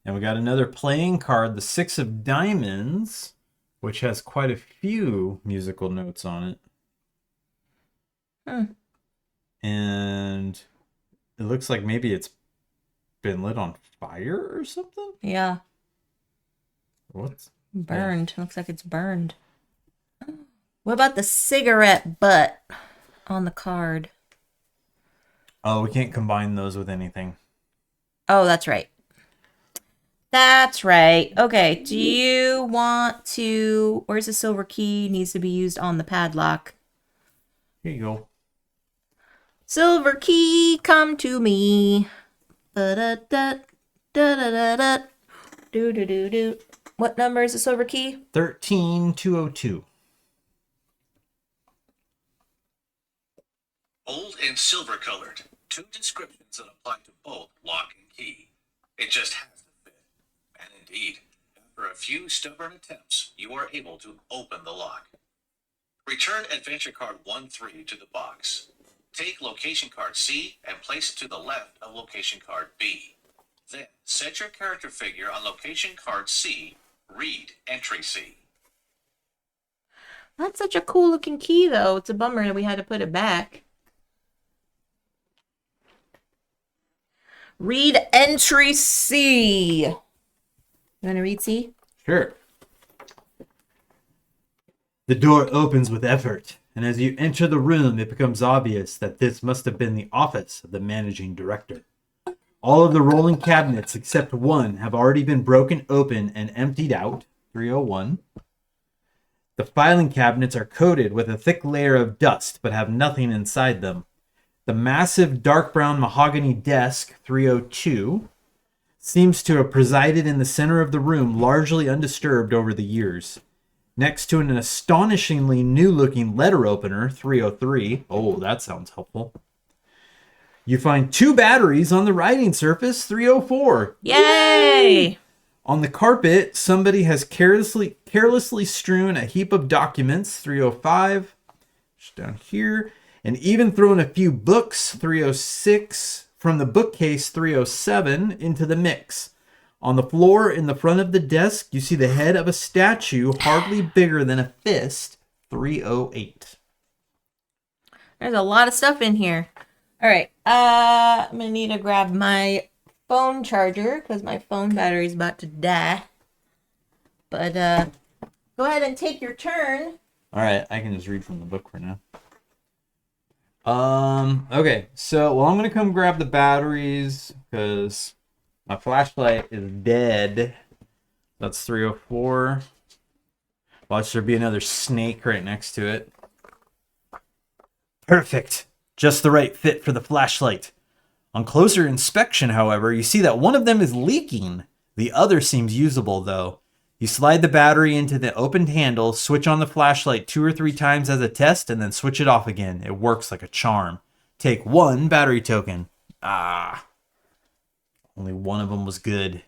And we got another playing card, the 6 of Diamonds, which has quite a few musical notes on it. And it looks like maybe it's been lit on fire or something? Yeah. What's burned? Yeah. Looks like it's burned. What about the cigarette butt on the card? Oh, we can't combine those with anything. Oh, that's right. That's right. Okay, do you want to... Where's the silver key? Needs to be used on the padlock. Here you go. Silver key, come to me. Da-da-da, da-da-da-da, do-do-do-do. What number is the silver key? 13202. Old and silver colored. Two descriptions that apply to both lock and key. It just has to fit. And indeed, after a few stubborn attempts, you are able to open the lock. Return adventure card 1-3 to the box. Take location card C and place it to the left of location card B. Then set your character figure on location card C. Read entry C. That's such a cool looking key, though. It's a bummer that we had to put it back. Read entry C. You want to read C? Sure. The door opens with effort, and as you enter the room, it becomes obvious that this must have been the office of the managing director. All of the rolling cabinets except one have already been broken open and emptied out, 301. The filing cabinets are coated with a thick layer of dust but have nothing inside them. The massive dark brown mahogany desk, 302, seems to have presided in the center of the room, largely undisturbed over the years. Next to an astonishingly new-looking letter opener, 303. Oh, that sounds helpful. You find 2 batteries on the writing surface, 304. Yay! On the carpet, somebody has carelessly strewn a heap of documents, 305. Just down here. And even thrown a few books, 306, from the bookcase, 307, into the mix. On the floor in the front of the desk, you see the head of a statue hardly bigger than a fist, 308. There's a lot of stuff in here. All right, I'm going to need to grab my phone charger because my phone battery is about to die. But go ahead and take your turn. All right, I can just read from the book for now. Okay, so, I'm going to come grab the batteries because my flashlight is dead. That's 304. Watch there be another snake right next to it. Perfect. Just the right fit for the flashlight. On closer inspection, however, you see that one of them is leaking. The other seems usable, though. You slide the battery into the opened handle, switch on the flashlight 2 or 3 times as a test, and then switch it off again. It works like a charm. Take 1 battery token. Only one of them was good.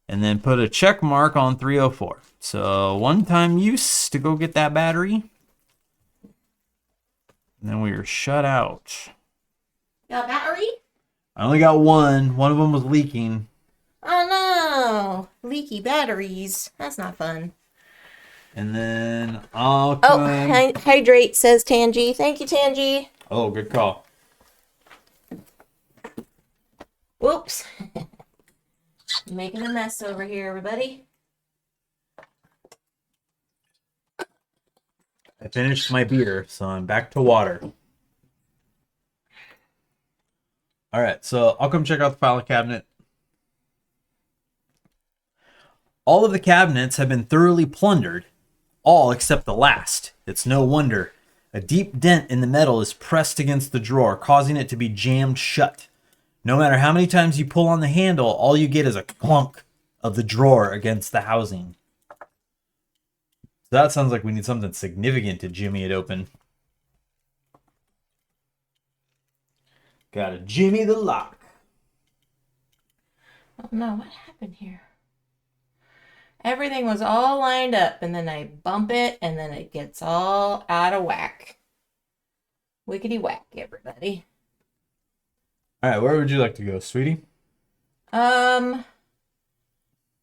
And then put a check mark on 304. So 1-time use to go get that battery. And then we are shut out. Got a battery? I only got 1. One of them was leaking. Oh no! Leaky batteries. That's not fun. And then I'll come... hydrate, says Tangy. Thank you, Tangy. Oh, good call. Whoops. Making a mess over here, everybody. I finished my beer, so I'm back to water. Alright, so I'll come check out the filing cabinet. All of the cabinets have been thoroughly plundered, all except the last. It's no wonder. A deep dent in the metal is pressed against the drawer, causing it to be jammed shut. No matter how many times you pull on the handle, all you get is a clunk of the drawer against the housing. So that sounds like we need something significant to jimmy it open. Gotta jimmy the lock. Oh no, what happened here? Everything was all lined up, and then I bump it, and then it gets all out of whack. Wickety whack, everybody. Alright, where would you like to go, sweetie? You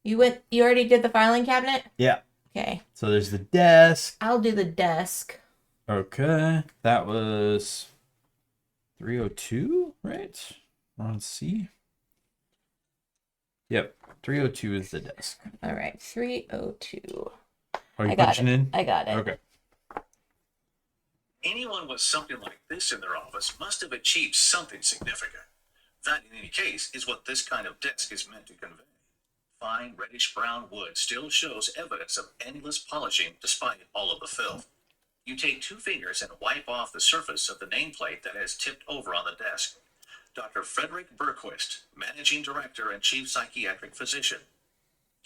already did the filing cabinet? Yeah. Okay. So there's the desk. I'll do the desk. Okay. That was 302, right? We're on C. Yep. 302 is the desk. All right. 302. Are you punching in? I got it. Okay. Anyone with something like this in their office must have achieved something significant. That, in any case, is what this kind of desk is meant to convey. Fine reddish-brown wood still shows evidence of endless polishing despite all of the filth. You take 2 fingers and wipe off the surface of the nameplate that has tipped over on the desk. Dr. Frederick Berquist, Managing Director and Chief Psychiatric Physician.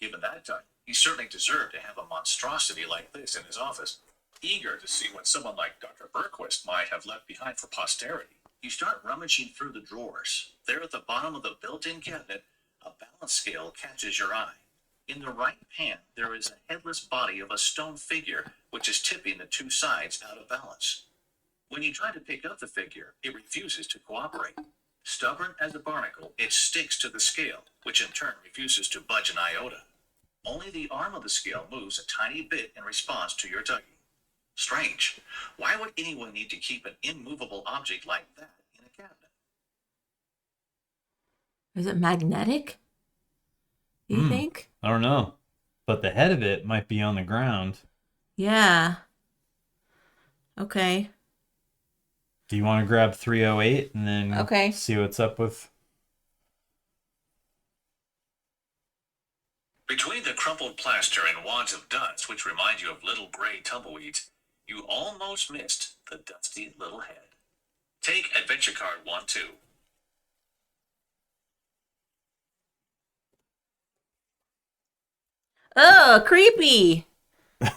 Given that time, he certainly deserved to have a monstrosity like this in his office. Eager to see what someone like Dr. Berquist might have left behind for posterity, you start rummaging through the drawers. There at the bottom of the built-in cabinet, a balance scale catches your eye. In the right pan, there is a headless body of a stone figure, which is tipping the two sides out of balance. When you try to pick up the figure, it refuses to cooperate. Stubborn as a barnacle, it sticks to the scale, which in turn refuses to budge an iota. Only the arm of the scale moves a tiny bit in response to your tugging. Strange. Why would anyone need to keep an immovable object like that in a cabinet? Is it magnetic? You think? I don't know. But the head of it might be on the ground. Yeah. Okay. Do you want to grab 308 and then see what's up with... Between the crumpled plaster and wads of dust, which remind you of little gray tumbleweeds, you almost missed the dusty little head. Take Adventure Card 1-2. Oh, creepy.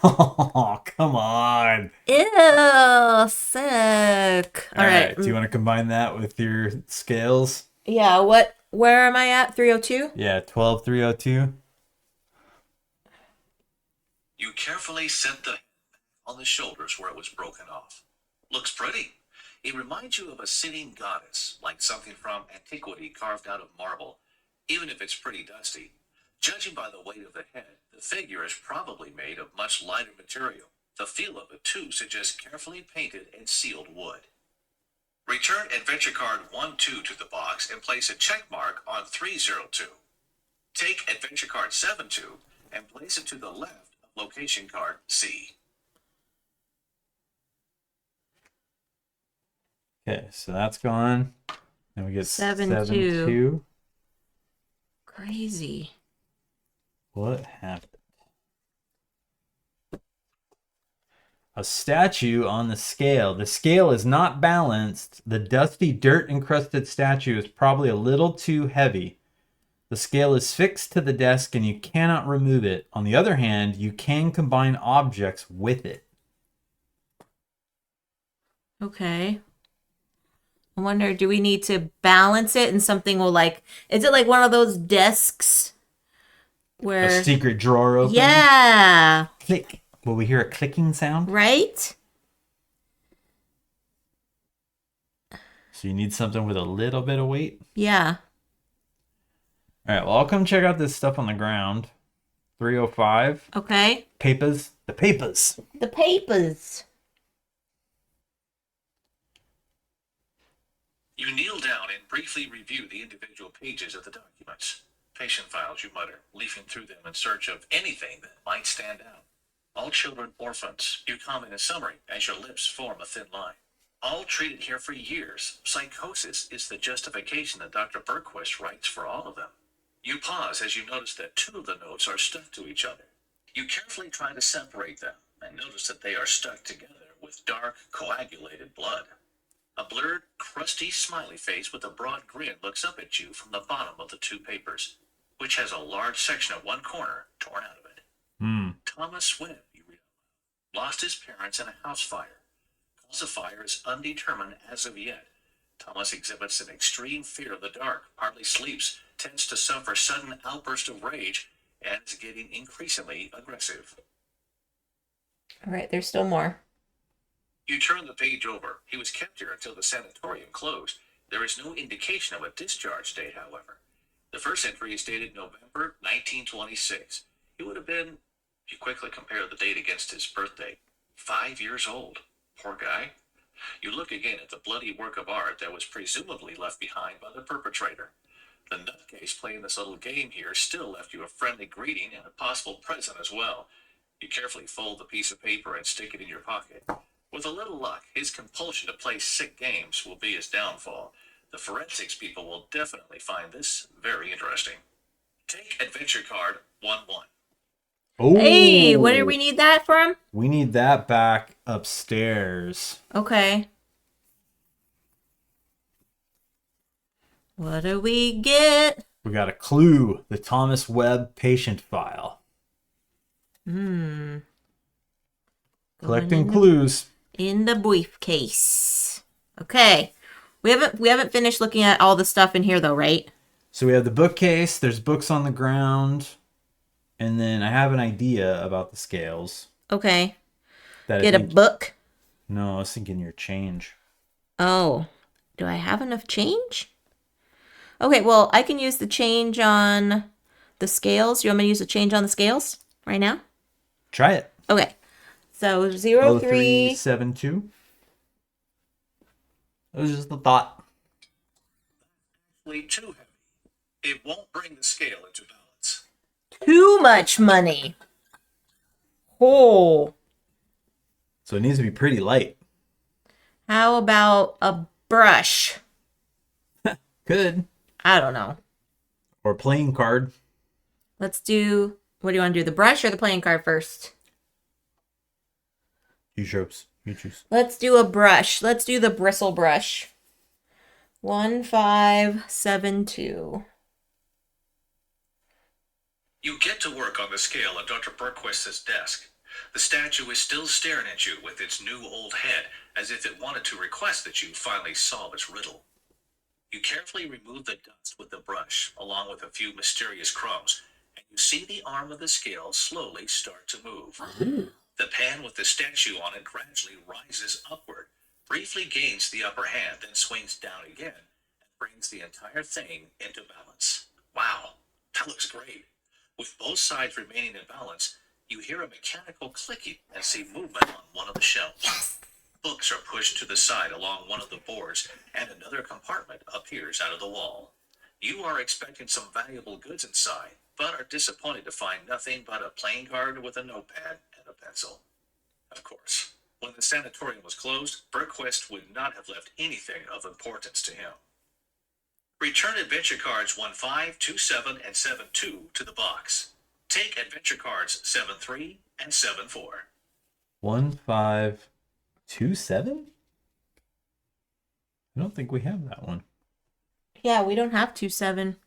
Oh, come on. Ew, sick. All right. Do you want to combine that with your scales? Yeah, where am I at? 302? Yeah, 12302. You carefully set the head on the shoulders where it was broken off. Looks pretty. It reminds you of a sitting goddess, like something from antiquity carved out of marble, even if it's pretty dusty. Judging by the weight of the head, the figure is probably made of much lighter material. The feel of it, too, suggests carefully painted and sealed wood. Return Adventure Card 1-2 to the box and place a check mark on 302. Take Adventure Card 7-2 and place it to the left of Location Card C. Okay, so that's gone. Then we get 7-2. 7-2. Crazy. What happened? A statue on the scale. The scale is not balanced. The dusty, dirt-encrusted statue is probably a little too heavy. The scale is fixed to the desk and you cannot remove it. On the other hand, you can combine objects with it. Okay. I wonder, do we need to balance it and something will is it like one of those desks where... A secret drawer open? Yeah. Click. Will we hear a clicking sound? Right? So you need something with a little bit of weight? Yeah. All right, well, I'll come check out this stuff on the ground. 305. Okay. Papers. The papers. The papers. You kneel down and briefly review the individual pages of the documents. Patient files, you mutter, leafing through them in search of anything that might stand out. All children orphans, you comment in summary as your lips form a thin line. All treated here for years. Psychosis is the justification that Dr. Bergquist writes for all of them. You pause as you notice that two of the notes are stuck to each other. You carefully try to separate them and notice that they are stuck together with dark, coagulated blood. A blurred, crusty smiley face with a broad grin looks up at you from the bottom of the two papers, which has a large section of one corner torn out of it. Thomas Webb, you read, lost his parents in a house fire. Cause of fire is undetermined as of yet. Thomas exhibits an extreme fear of the dark, hardly sleeps, tends to suffer sudden outbursts of rage, and is getting increasingly aggressive. All right, there's still more. You turn the page over. He was kept here until the sanatorium closed. There is no indication of a discharge date, however. The first entry is dated November 1926. He would have been, you quickly compare the date against his birthday, 5 years old. Poor guy. You look again at the bloody work of art that was presumably left behind by the perpetrator. The nutcase playing this little game here still left you a friendly greeting and a possible present as well. You carefully fold the piece of paper and stick it in your pocket. With a little luck, his compulsion to play sick games will be his downfall. The forensics people will definitely find this very interesting. Take Adventure Card 1-1. Oh, hey, where do we need that from? We need that back upstairs. Okay. What do we get? We got a clue. The Thomas Webb patient file. Collecting clues. In the briefcase. Okay. We haven't finished looking at all the stuff in here though, right? So we have the bookcase. There's books on the ground. And then I have an idea about the scales. Okay. That Get a book. No, I was thinking your change. Oh, do I have enough change? Okay, well, I can use the change on the scales. You want me to use the change on the scales right now? Try it. Okay. So 0372. 0372. It was just a thought. Too heavy. It won't bring the scale into balance. Too much money. Oh. So it needs to be pretty light. How about a brush? Good. I don't know. Or playing card. Let's do, what do you want to do? The brush or the playing card first? You choose. Let's do a brush. Let's do the bristle brush. 1572. You get to work on the scale at Dr. Berquist's desk. The statue is still staring at you with its new old head, as if it wanted to request that you finally solve its riddle. You carefully remove the dust with the brush, along with a few mysterious crumbs, and you see the arm of the scale slowly start to move. The pan with the statue on it gradually rises upward, briefly gains the upper hand, then swings down again, and brings the entire thing into balance. Wow, that looks great. With both sides remaining in balance, you hear a mechanical clicking and see movement on one of the shelves. Yes. Books are pushed to the side along one of the boards, and another compartment appears out of the wall. You are expecting some valuable goods inside, but are disappointed to find nothing but a playing card with a notepad and a pencil. Of course, when the sanatorium was closed, Berquist would not have left anything of importance to him. Return adventure cards 15, 27, and 72 to the box. Take adventure cards 73 and 74. 1527? I don't think we have that one. Yeah, we don't have 27.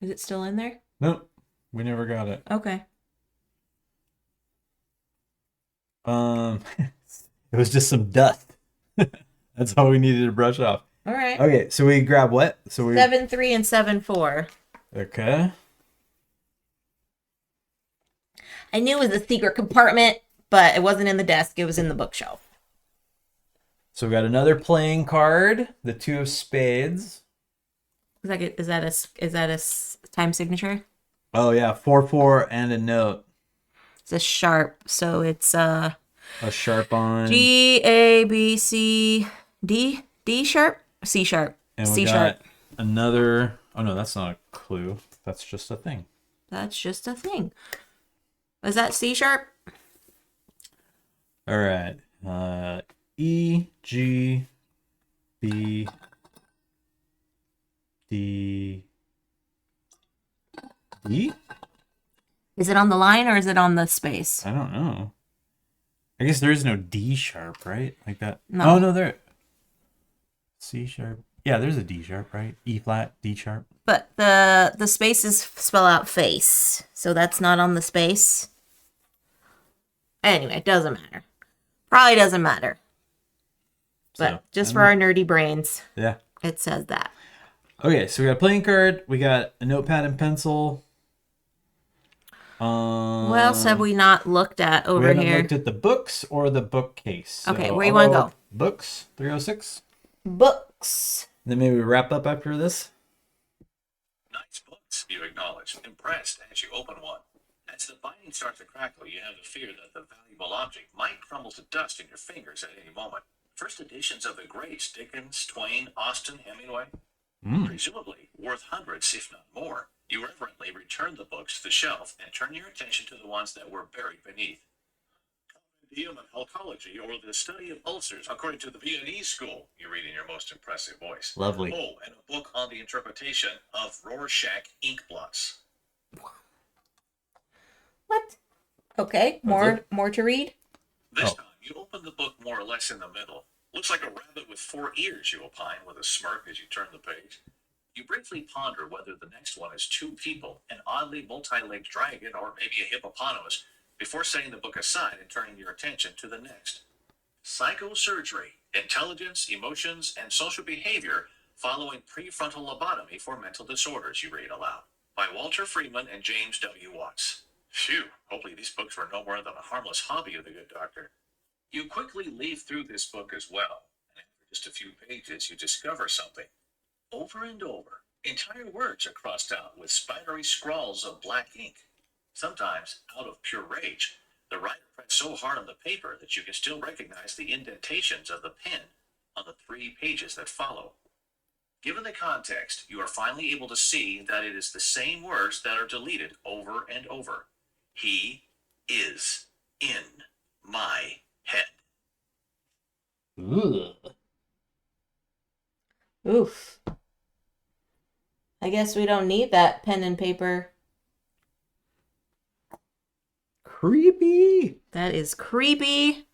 Is it still in there? Nope. We never got it. Okay. It was just some dust. That's all we needed to brush off. All right. Okay, so we grab what? 73 and 74. Okay. I knew it was a secret compartment, but it wasn't in the desk. It was in the bookshelf. So we got another playing card, the 2 of spades. Is that a time signature? Oh yeah, 4-4 and a note. It's a sharp, so it's a sharp on G A B C D sharp, C sharp, and C we sharp. got another. Oh no, that's not a clue. That's just a thing. That's just a thing. Was that C sharp? All right. E G B D D. Is it on the line or is it on the space? I don't know. I guess there is no D sharp, right? Like that. No. Oh no, there. C sharp. Yeah, there's a D sharp, right? E flat, D sharp. But the spaces spell out face, so that's not on the space. Anyway, it doesn't matter. Probably doesn't matter. But So, just for our nerdy brains, yeah, it says that. Okay, so we got a playing card. We got a notepad and pencil. What else have we not looked at over we haven't here? looked at the books or the bookcase. Okay, So where you want to go? Books, 306. Books. Then maybe we wrap up after this. Nice books, you acknowledge, impressed as you open one. As the binding starts to crackle, you have the fear that the valuable object might crumble to dust in your fingers at any moment. First editions of the greats, Dickens, Twain, Austen, Hemingway, presumably worth hundreds, if not more. You reverently return the books to the shelf and turn your attention to the ones that were buried beneath. Compendium of Alcology, or the study of ulcers, according to the Viennese school, you read in your most impressive voice. Lovely. Oh, and a book on the interpretation of Rorschach ink blots. What? Okay, more to read. This time, you open the book more or less in the middle. Looks like a rabbit with 4 ears, you opine, with a smirk as you turn the page. You briefly ponder whether the next one is 2 people, an oddly multi-legged dragon, or maybe a hippopotamus, before setting the book aside and turning your attention to the next. Psychosurgery, Intelligence, Emotions, and Social Behavior Following Prefrontal Lobotomy for Mental Disorders, you read aloud, by Walter Freeman and James W. Watts. Phew, hopefully these books were no more than a harmless hobby of the good doctor. You quickly leaf through this book as well, and after just a few pages, you discover something. Over and over, entire words are crossed out with spidery scrawls of black ink. Sometimes, out of pure rage, the writer pressed so hard on the paper that you can still recognize the indentations of the pen on the 3 pages that follow. Given the context, you are finally able to see that it is the same words that are deleted over and over. He is in my head. Ugh. Oof. I guess we don't need that pen and paper. Creepy. That is creepy.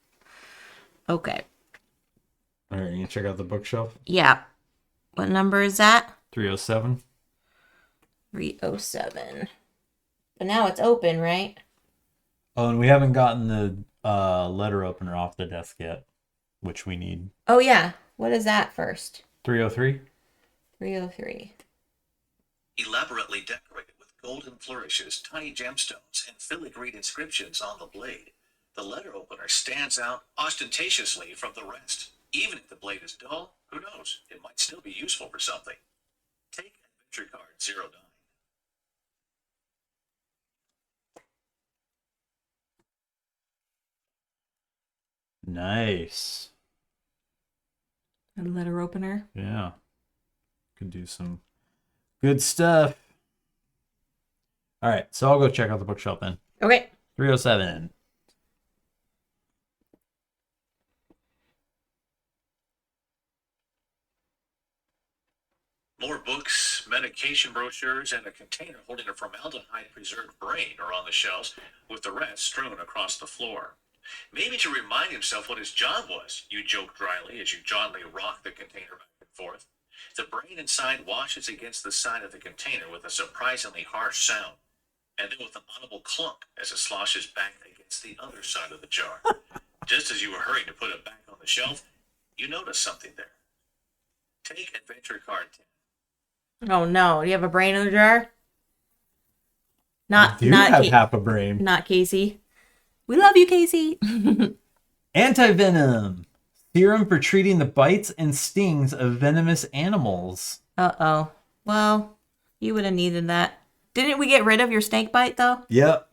Okay. All right, you check out the bookshelf. Yeah. What number is that? 307. 307. But now it's open, right? Oh, and we haven't gotten the letter opener off the desk yet, which we need. Oh, yeah. What is that first? 303. 303. Elaborately decorated with golden flourishes, tiny gemstones, and filigreed inscriptions on the blade, the letter opener stands out ostentatiously from the rest. Even if the blade is dull, who knows? It might still be useful for something. Take Adventure Card 09. Nice. A letter opener. Yeah. Could do some good stuff. All right, so I'll go check out the bookshelf then. Okay. 307. More books, medication brochures, and a container holding a formaldehyde-preserved brain are on the shelves, with the rest strewn across the floor. Maybe to remind himself what his job was, you joke dryly as you jauntily rock the container back and forth. The brain inside washes against the side of the container with a surprisingly harsh sound, and then with an audible clunk as it sloshes back against the other side of the jar. Just as you were hurrying to put it back on the shelf, you notice something there. Take Adventure Card 10. Oh, no. Do you have a brain in the jar? I do have half a brain. Not Casey. We love you, Casey. Antivenom. Serum for treating the bites and stings of venomous animals. Uh-oh. Well, you would have needed that. Didn't we get rid of your snake bite, though? Yep.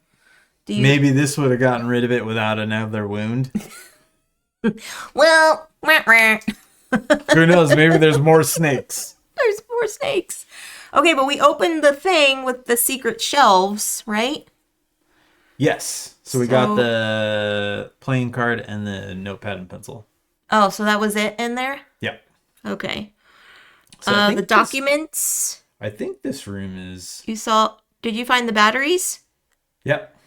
Maybe this would have gotten rid of it without another wound. Well, who knows? Maybe there's more snakes. There's more snakes. Okay, but we opened the thing with the secret shelves, right? Yes. So we got the playing card and the notepad and pencil. Oh, so that was it in there? Yep. Okay. So the documents. I think this room is... Did you find the batteries? Yep.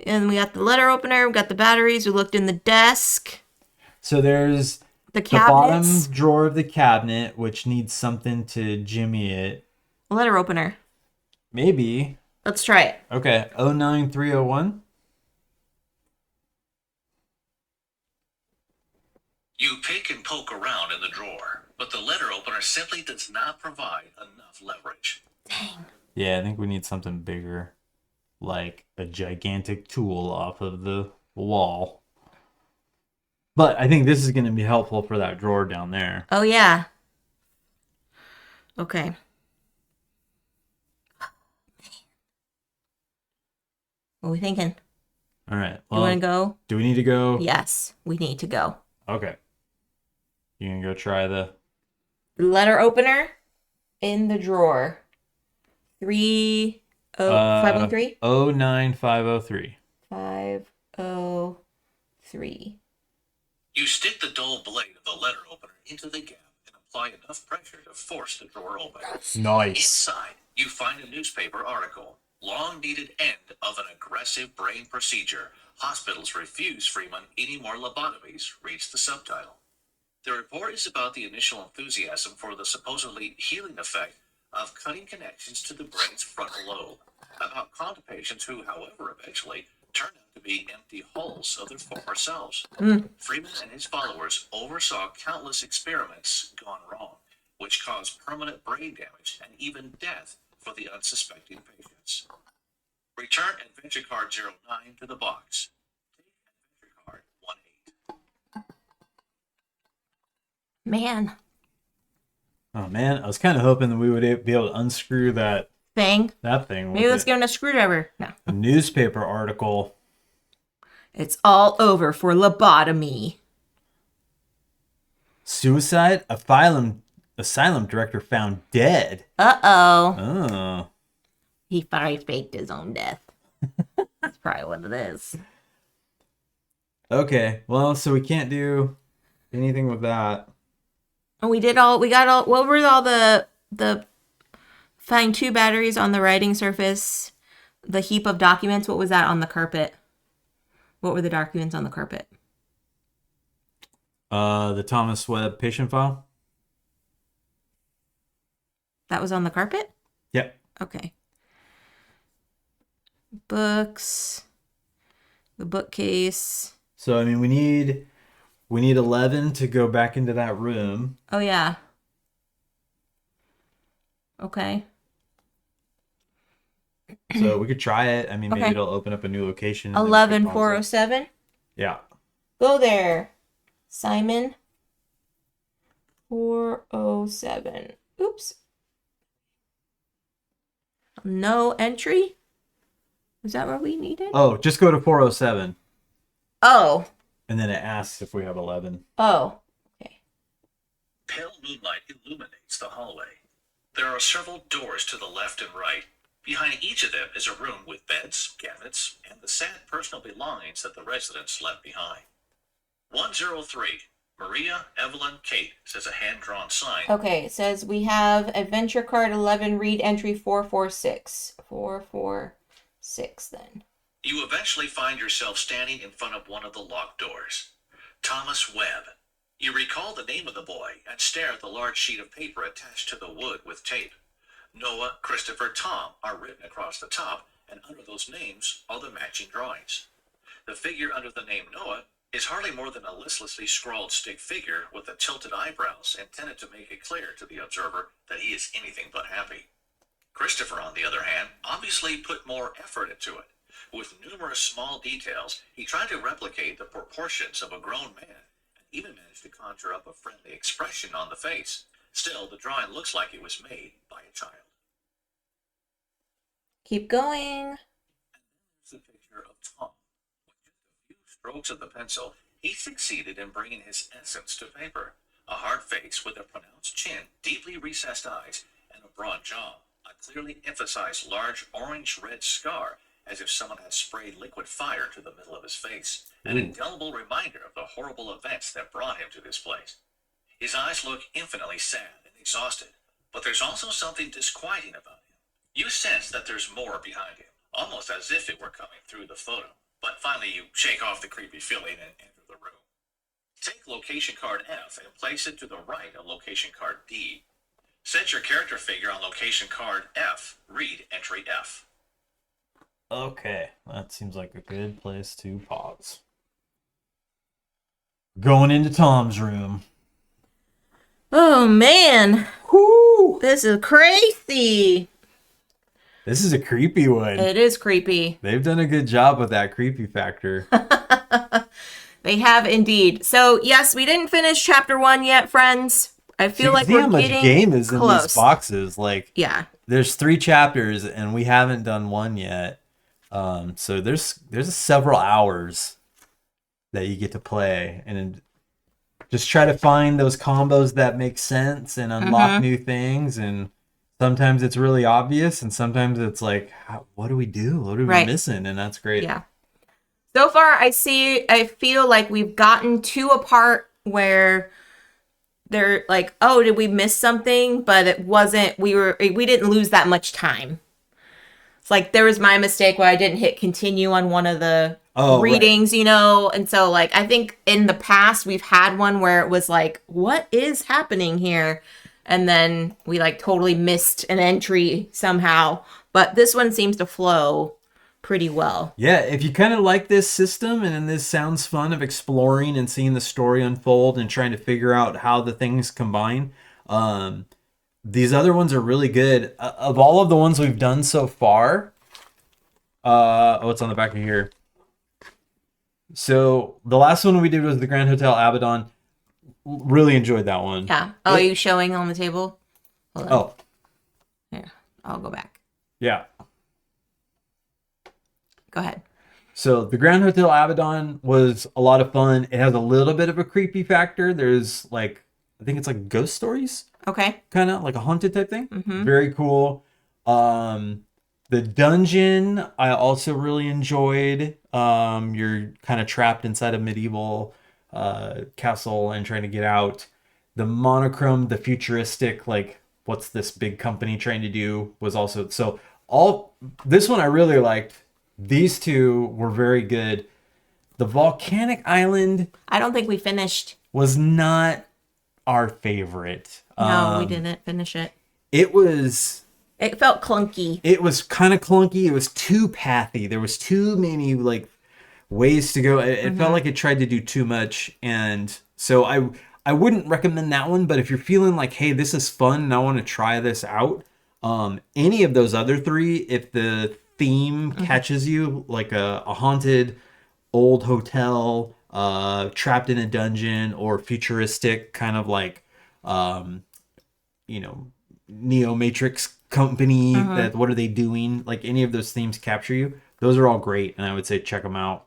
And we got the letter opener, we got the batteries, we looked in the desk. So there's the bottom drawer of the cabinet, which needs something to jimmy it. Letter opener. Maybe. Let's try it. Okay, 09301. You pick and poke around in the drawer, but the letter opener simply does not provide enough leverage. Dang. Yeah, I think we need something bigger. Like a gigantic tool off of the wall. But I think this is going to be helpful for that drawer down there. Oh, yeah. Okay. What are we thinking? All right. Well, you want to go? Do we need to go? Yes, we need to go. Okay. You going to go try the letter opener in the drawer? 503? 09503. 503. You stick the dull blade of the letter opener into the gap and apply enough pressure to force the drawer open. Nice. Inside, you find a newspaper article. Long needed end of an aggressive brain procedure. Hospitals refuse Freeman any more lobotomies, reads the subtitle. The report is about the initial enthusiasm for the supposedly healing effect of cutting connections to the brain's frontal lobe. About contra patients who, however, eventually turned out to be empty hulls of their former selves. Freeman and his followers oversaw countless experiments gone wrong. which cause permanent brain damage and even death for the unsuspecting patients. Return Adventure Card 09 to the box. Take Adventure Card 18. Man. Oh man, I was kind of hoping that we would be able to unscrew that thing. Maybe let's give him a screwdriver. No. A newspaper article. It's all over for lobotomy. Suicide? Asylum director found dead. Uh-oh. Oh. He probably faked his own death. That's probably what it is. Okay. Well, so we can't do anything with that. And what were all the find 2 batteries on the writing surface, the heap of documents, what was that on the carpet? What were the documents on the carpet? The Thomas Webb patient file. That was on the carpet? Yep. Okay. Books. The bookcase. So, I mean, we need 11 to go back into that room. Oh, yeah. Okay. So we could try it. I mean, maybe it'll open up a new location. 11407? Yeah. Go there, Simon. 407. Oops. No entry? Is that what we needed? Oh, just go to 407. Oh. And then it asks if we have 11. Oh. Okay. Pale moonlight illuminates the hallway. There are several doors to the left and right. Behind each of them is a room with beds, cabinets, and the sad personal belongings that the residents left behind. 103. Maria, Evelyn, Kate, says a hand-drawn sign. Okay, it says we have Adventure Card 11, read entry 446. 446 then. You eventually find yourself standing in front of one of the locked doors. Thomas Webb. You recall the name of the boy and stare at the large sheet of paper attached to the wood with tape. Noah, Christopher, Tom are written across the top, and under those names are the matching drawings. The figure under the name Noah is hardly more than a listlessly scrawled stick figure with the tilted eyebrows intended to make it clear to the observer that he is anything but happy. Christopher, on the other hand, obviously put more effort into it. With numerous small details, he tried to replicate the proportions of a grown man, and even managed to conjure up a friendly expression on the face. Still, the drawing looks like it was made by a child. Keep going. There's the picture of Tom. With just a few strokes of the pencil, he succeeded in bringing his essence to paper. A hard face with a pronounced chin, deeply recessed eyes, and a broad jaw. A clearly emphasized large orange-red scar, as if someone had sprayed liquid fire to the middle of his face. An indelible reminder of the horrible events that brought him to this place. His eyes look infinitely sad and exhausted, but there's also something disquieting about him. You sense that there's more behind him, almost as if it were coming through the photo. But finally you shake off the creepy feeling and enter the room. Take location card F and place it to the right of location card D. Set your character figure on location card F. Read entry F. Okay, that seems like a good place to pause. Going into Tom's room. Oh, man. Whoo! This is crazy. This is a creepy one. It is creepy. They've done a good job with that creepy factor. They have indeed. So, yes, we didn't finish chapter 1 yet, friends. I feel like we're getting much game is close. In these boxes. Like, yeah. There's 3 chapters, and we haven't done 1 yet. So there's several hours that you get to play, and just try to find those combos that make sense and unlock new things. And sometimes it's really obvious, and sometimes it's like, what do we do? What are we missing? And that's great. Yeah. So far, I feel like we've gotten to a part where they're like, oh, did we miss something? But it wasn't, we didn't lose that much time. It's like, there was my mistake where I didn't hit continue on one of the readings, you know? And so, like, I think in the past, we've had one where it was like, what is happening here? And then we, like, totally missed an entry somehow. But this one seems to flow pretty well. Yeah, if you kind of like this system, and this sounds fun of exploring and seeing the story unfold and trying to figure out how the things combine, These other ones are really good. Of all of the ones we've done so far, it's on the back of here. So the last one we did was the Grand Hotel Abaddon. Really enjoyed that one. Yeah. Oh, are you showing on the table? Hold on. Oh. Here, I'll go back. Yeah. Go ahead. So the Grand Hotel Abaddon was a lot of fun. It has a little bit of a creepy factor. There's I think it's like ghost stories. Okay. Kind of like a haunted type thing. Mm-hmm. Very cool. The dungeon I also really enjoyed. You're kind of trapped inside a medieval castle and trying to get out. The monochrome, the futuristic, what's this big company trying to do, was also this one I really liked. These two were very good. The volcanic island, I don't think we finished. Was not our favorite. No, we didn't finish it. It felt clunky. It was kind of clunky. It was too pathy. There was too many ways to go. It felt like it tried to do too much, and so I wouldn't recommend that one. But if you're feeling like, hey, this is fun and I want to try this out, any of those other three, if the theme catches you, like a haunted old hotel, trapped in a dungeon, or futuristic kind of Neo Matrix company, that what are they doing, any of those themes capture you, those are all great, and I would say check them out.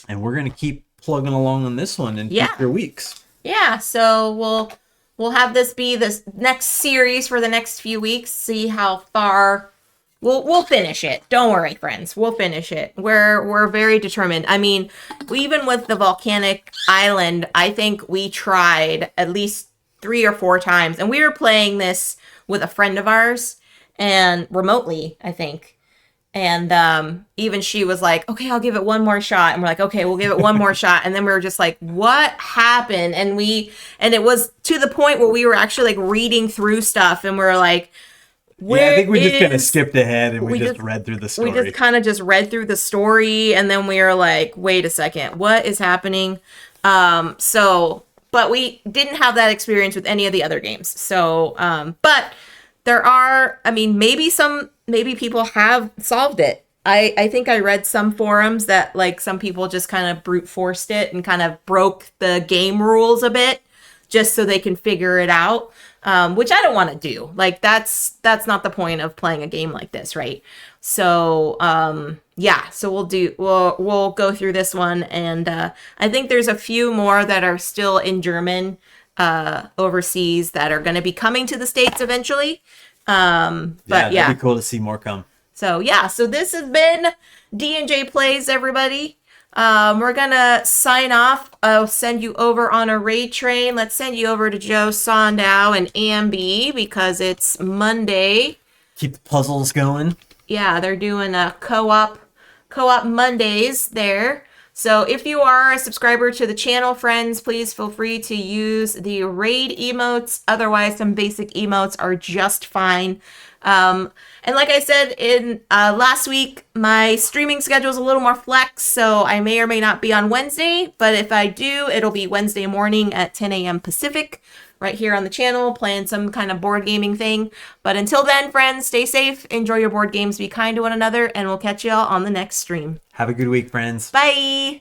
And we're gonna keep plugging along on this one in future weeks. Yeah, so we'll have this be the next series for the next few weeks. See how far we'll finish it. Don't worry, friends. We'll finish it. We're very determined. I mean, even with the volcanic island, I think we tried at least 3 or 4 times, and we were playing this with a friend of ours, and remotely, I think. And even she was like, okay, I'll give it one more shot. And we're like, okay, we'll give it one more shot. And then we were just like, what happened? And it was to the point where we were actually reading through stuff, and we're like, I think we just kind of skipped ahead and we just read through the story. We just kind of just read through the story, and then we were like, wait a second, what is happening? But we didn't have that experience with any of the other games. So, but there are, maybe people have solved it. I think I read some forums that some people just kind of brute forced it and kind of broke the game rules a bit just so they can figure it out. Which I don't want to do. That's not the point of playing a game like this, right? So, so we'll go through this one, and I think there's a few more that are still in German overseas that are going to be coming to the States eventually. That'd be cool to see more come. So so this has been D&J Plays, everybody. We're gonna sign off. I'll send you over on a raid train. Let's send you over to Joe Sondow and Ambi because it's Monday. Keep the puzzles going. Yeah, they're doing a co-op Mondays there. So if you are a subscriber to the channel, friends, please feel free to use the raid emotes. Otherwise, some basic emotes are just fine. And like I said in last week, my streaming schedule is a little more flex, so I may or may not be on Wednesday, but if I do, it'll be Wednesday morning at 10 a.m. Pacific, right here on the channel, playing some kind of board gaming thing. But until then, friends, stay safe, enjoy your board games, be kind to one another, and we'll catch y'all on the next stream. Have a good week, friends. Bye!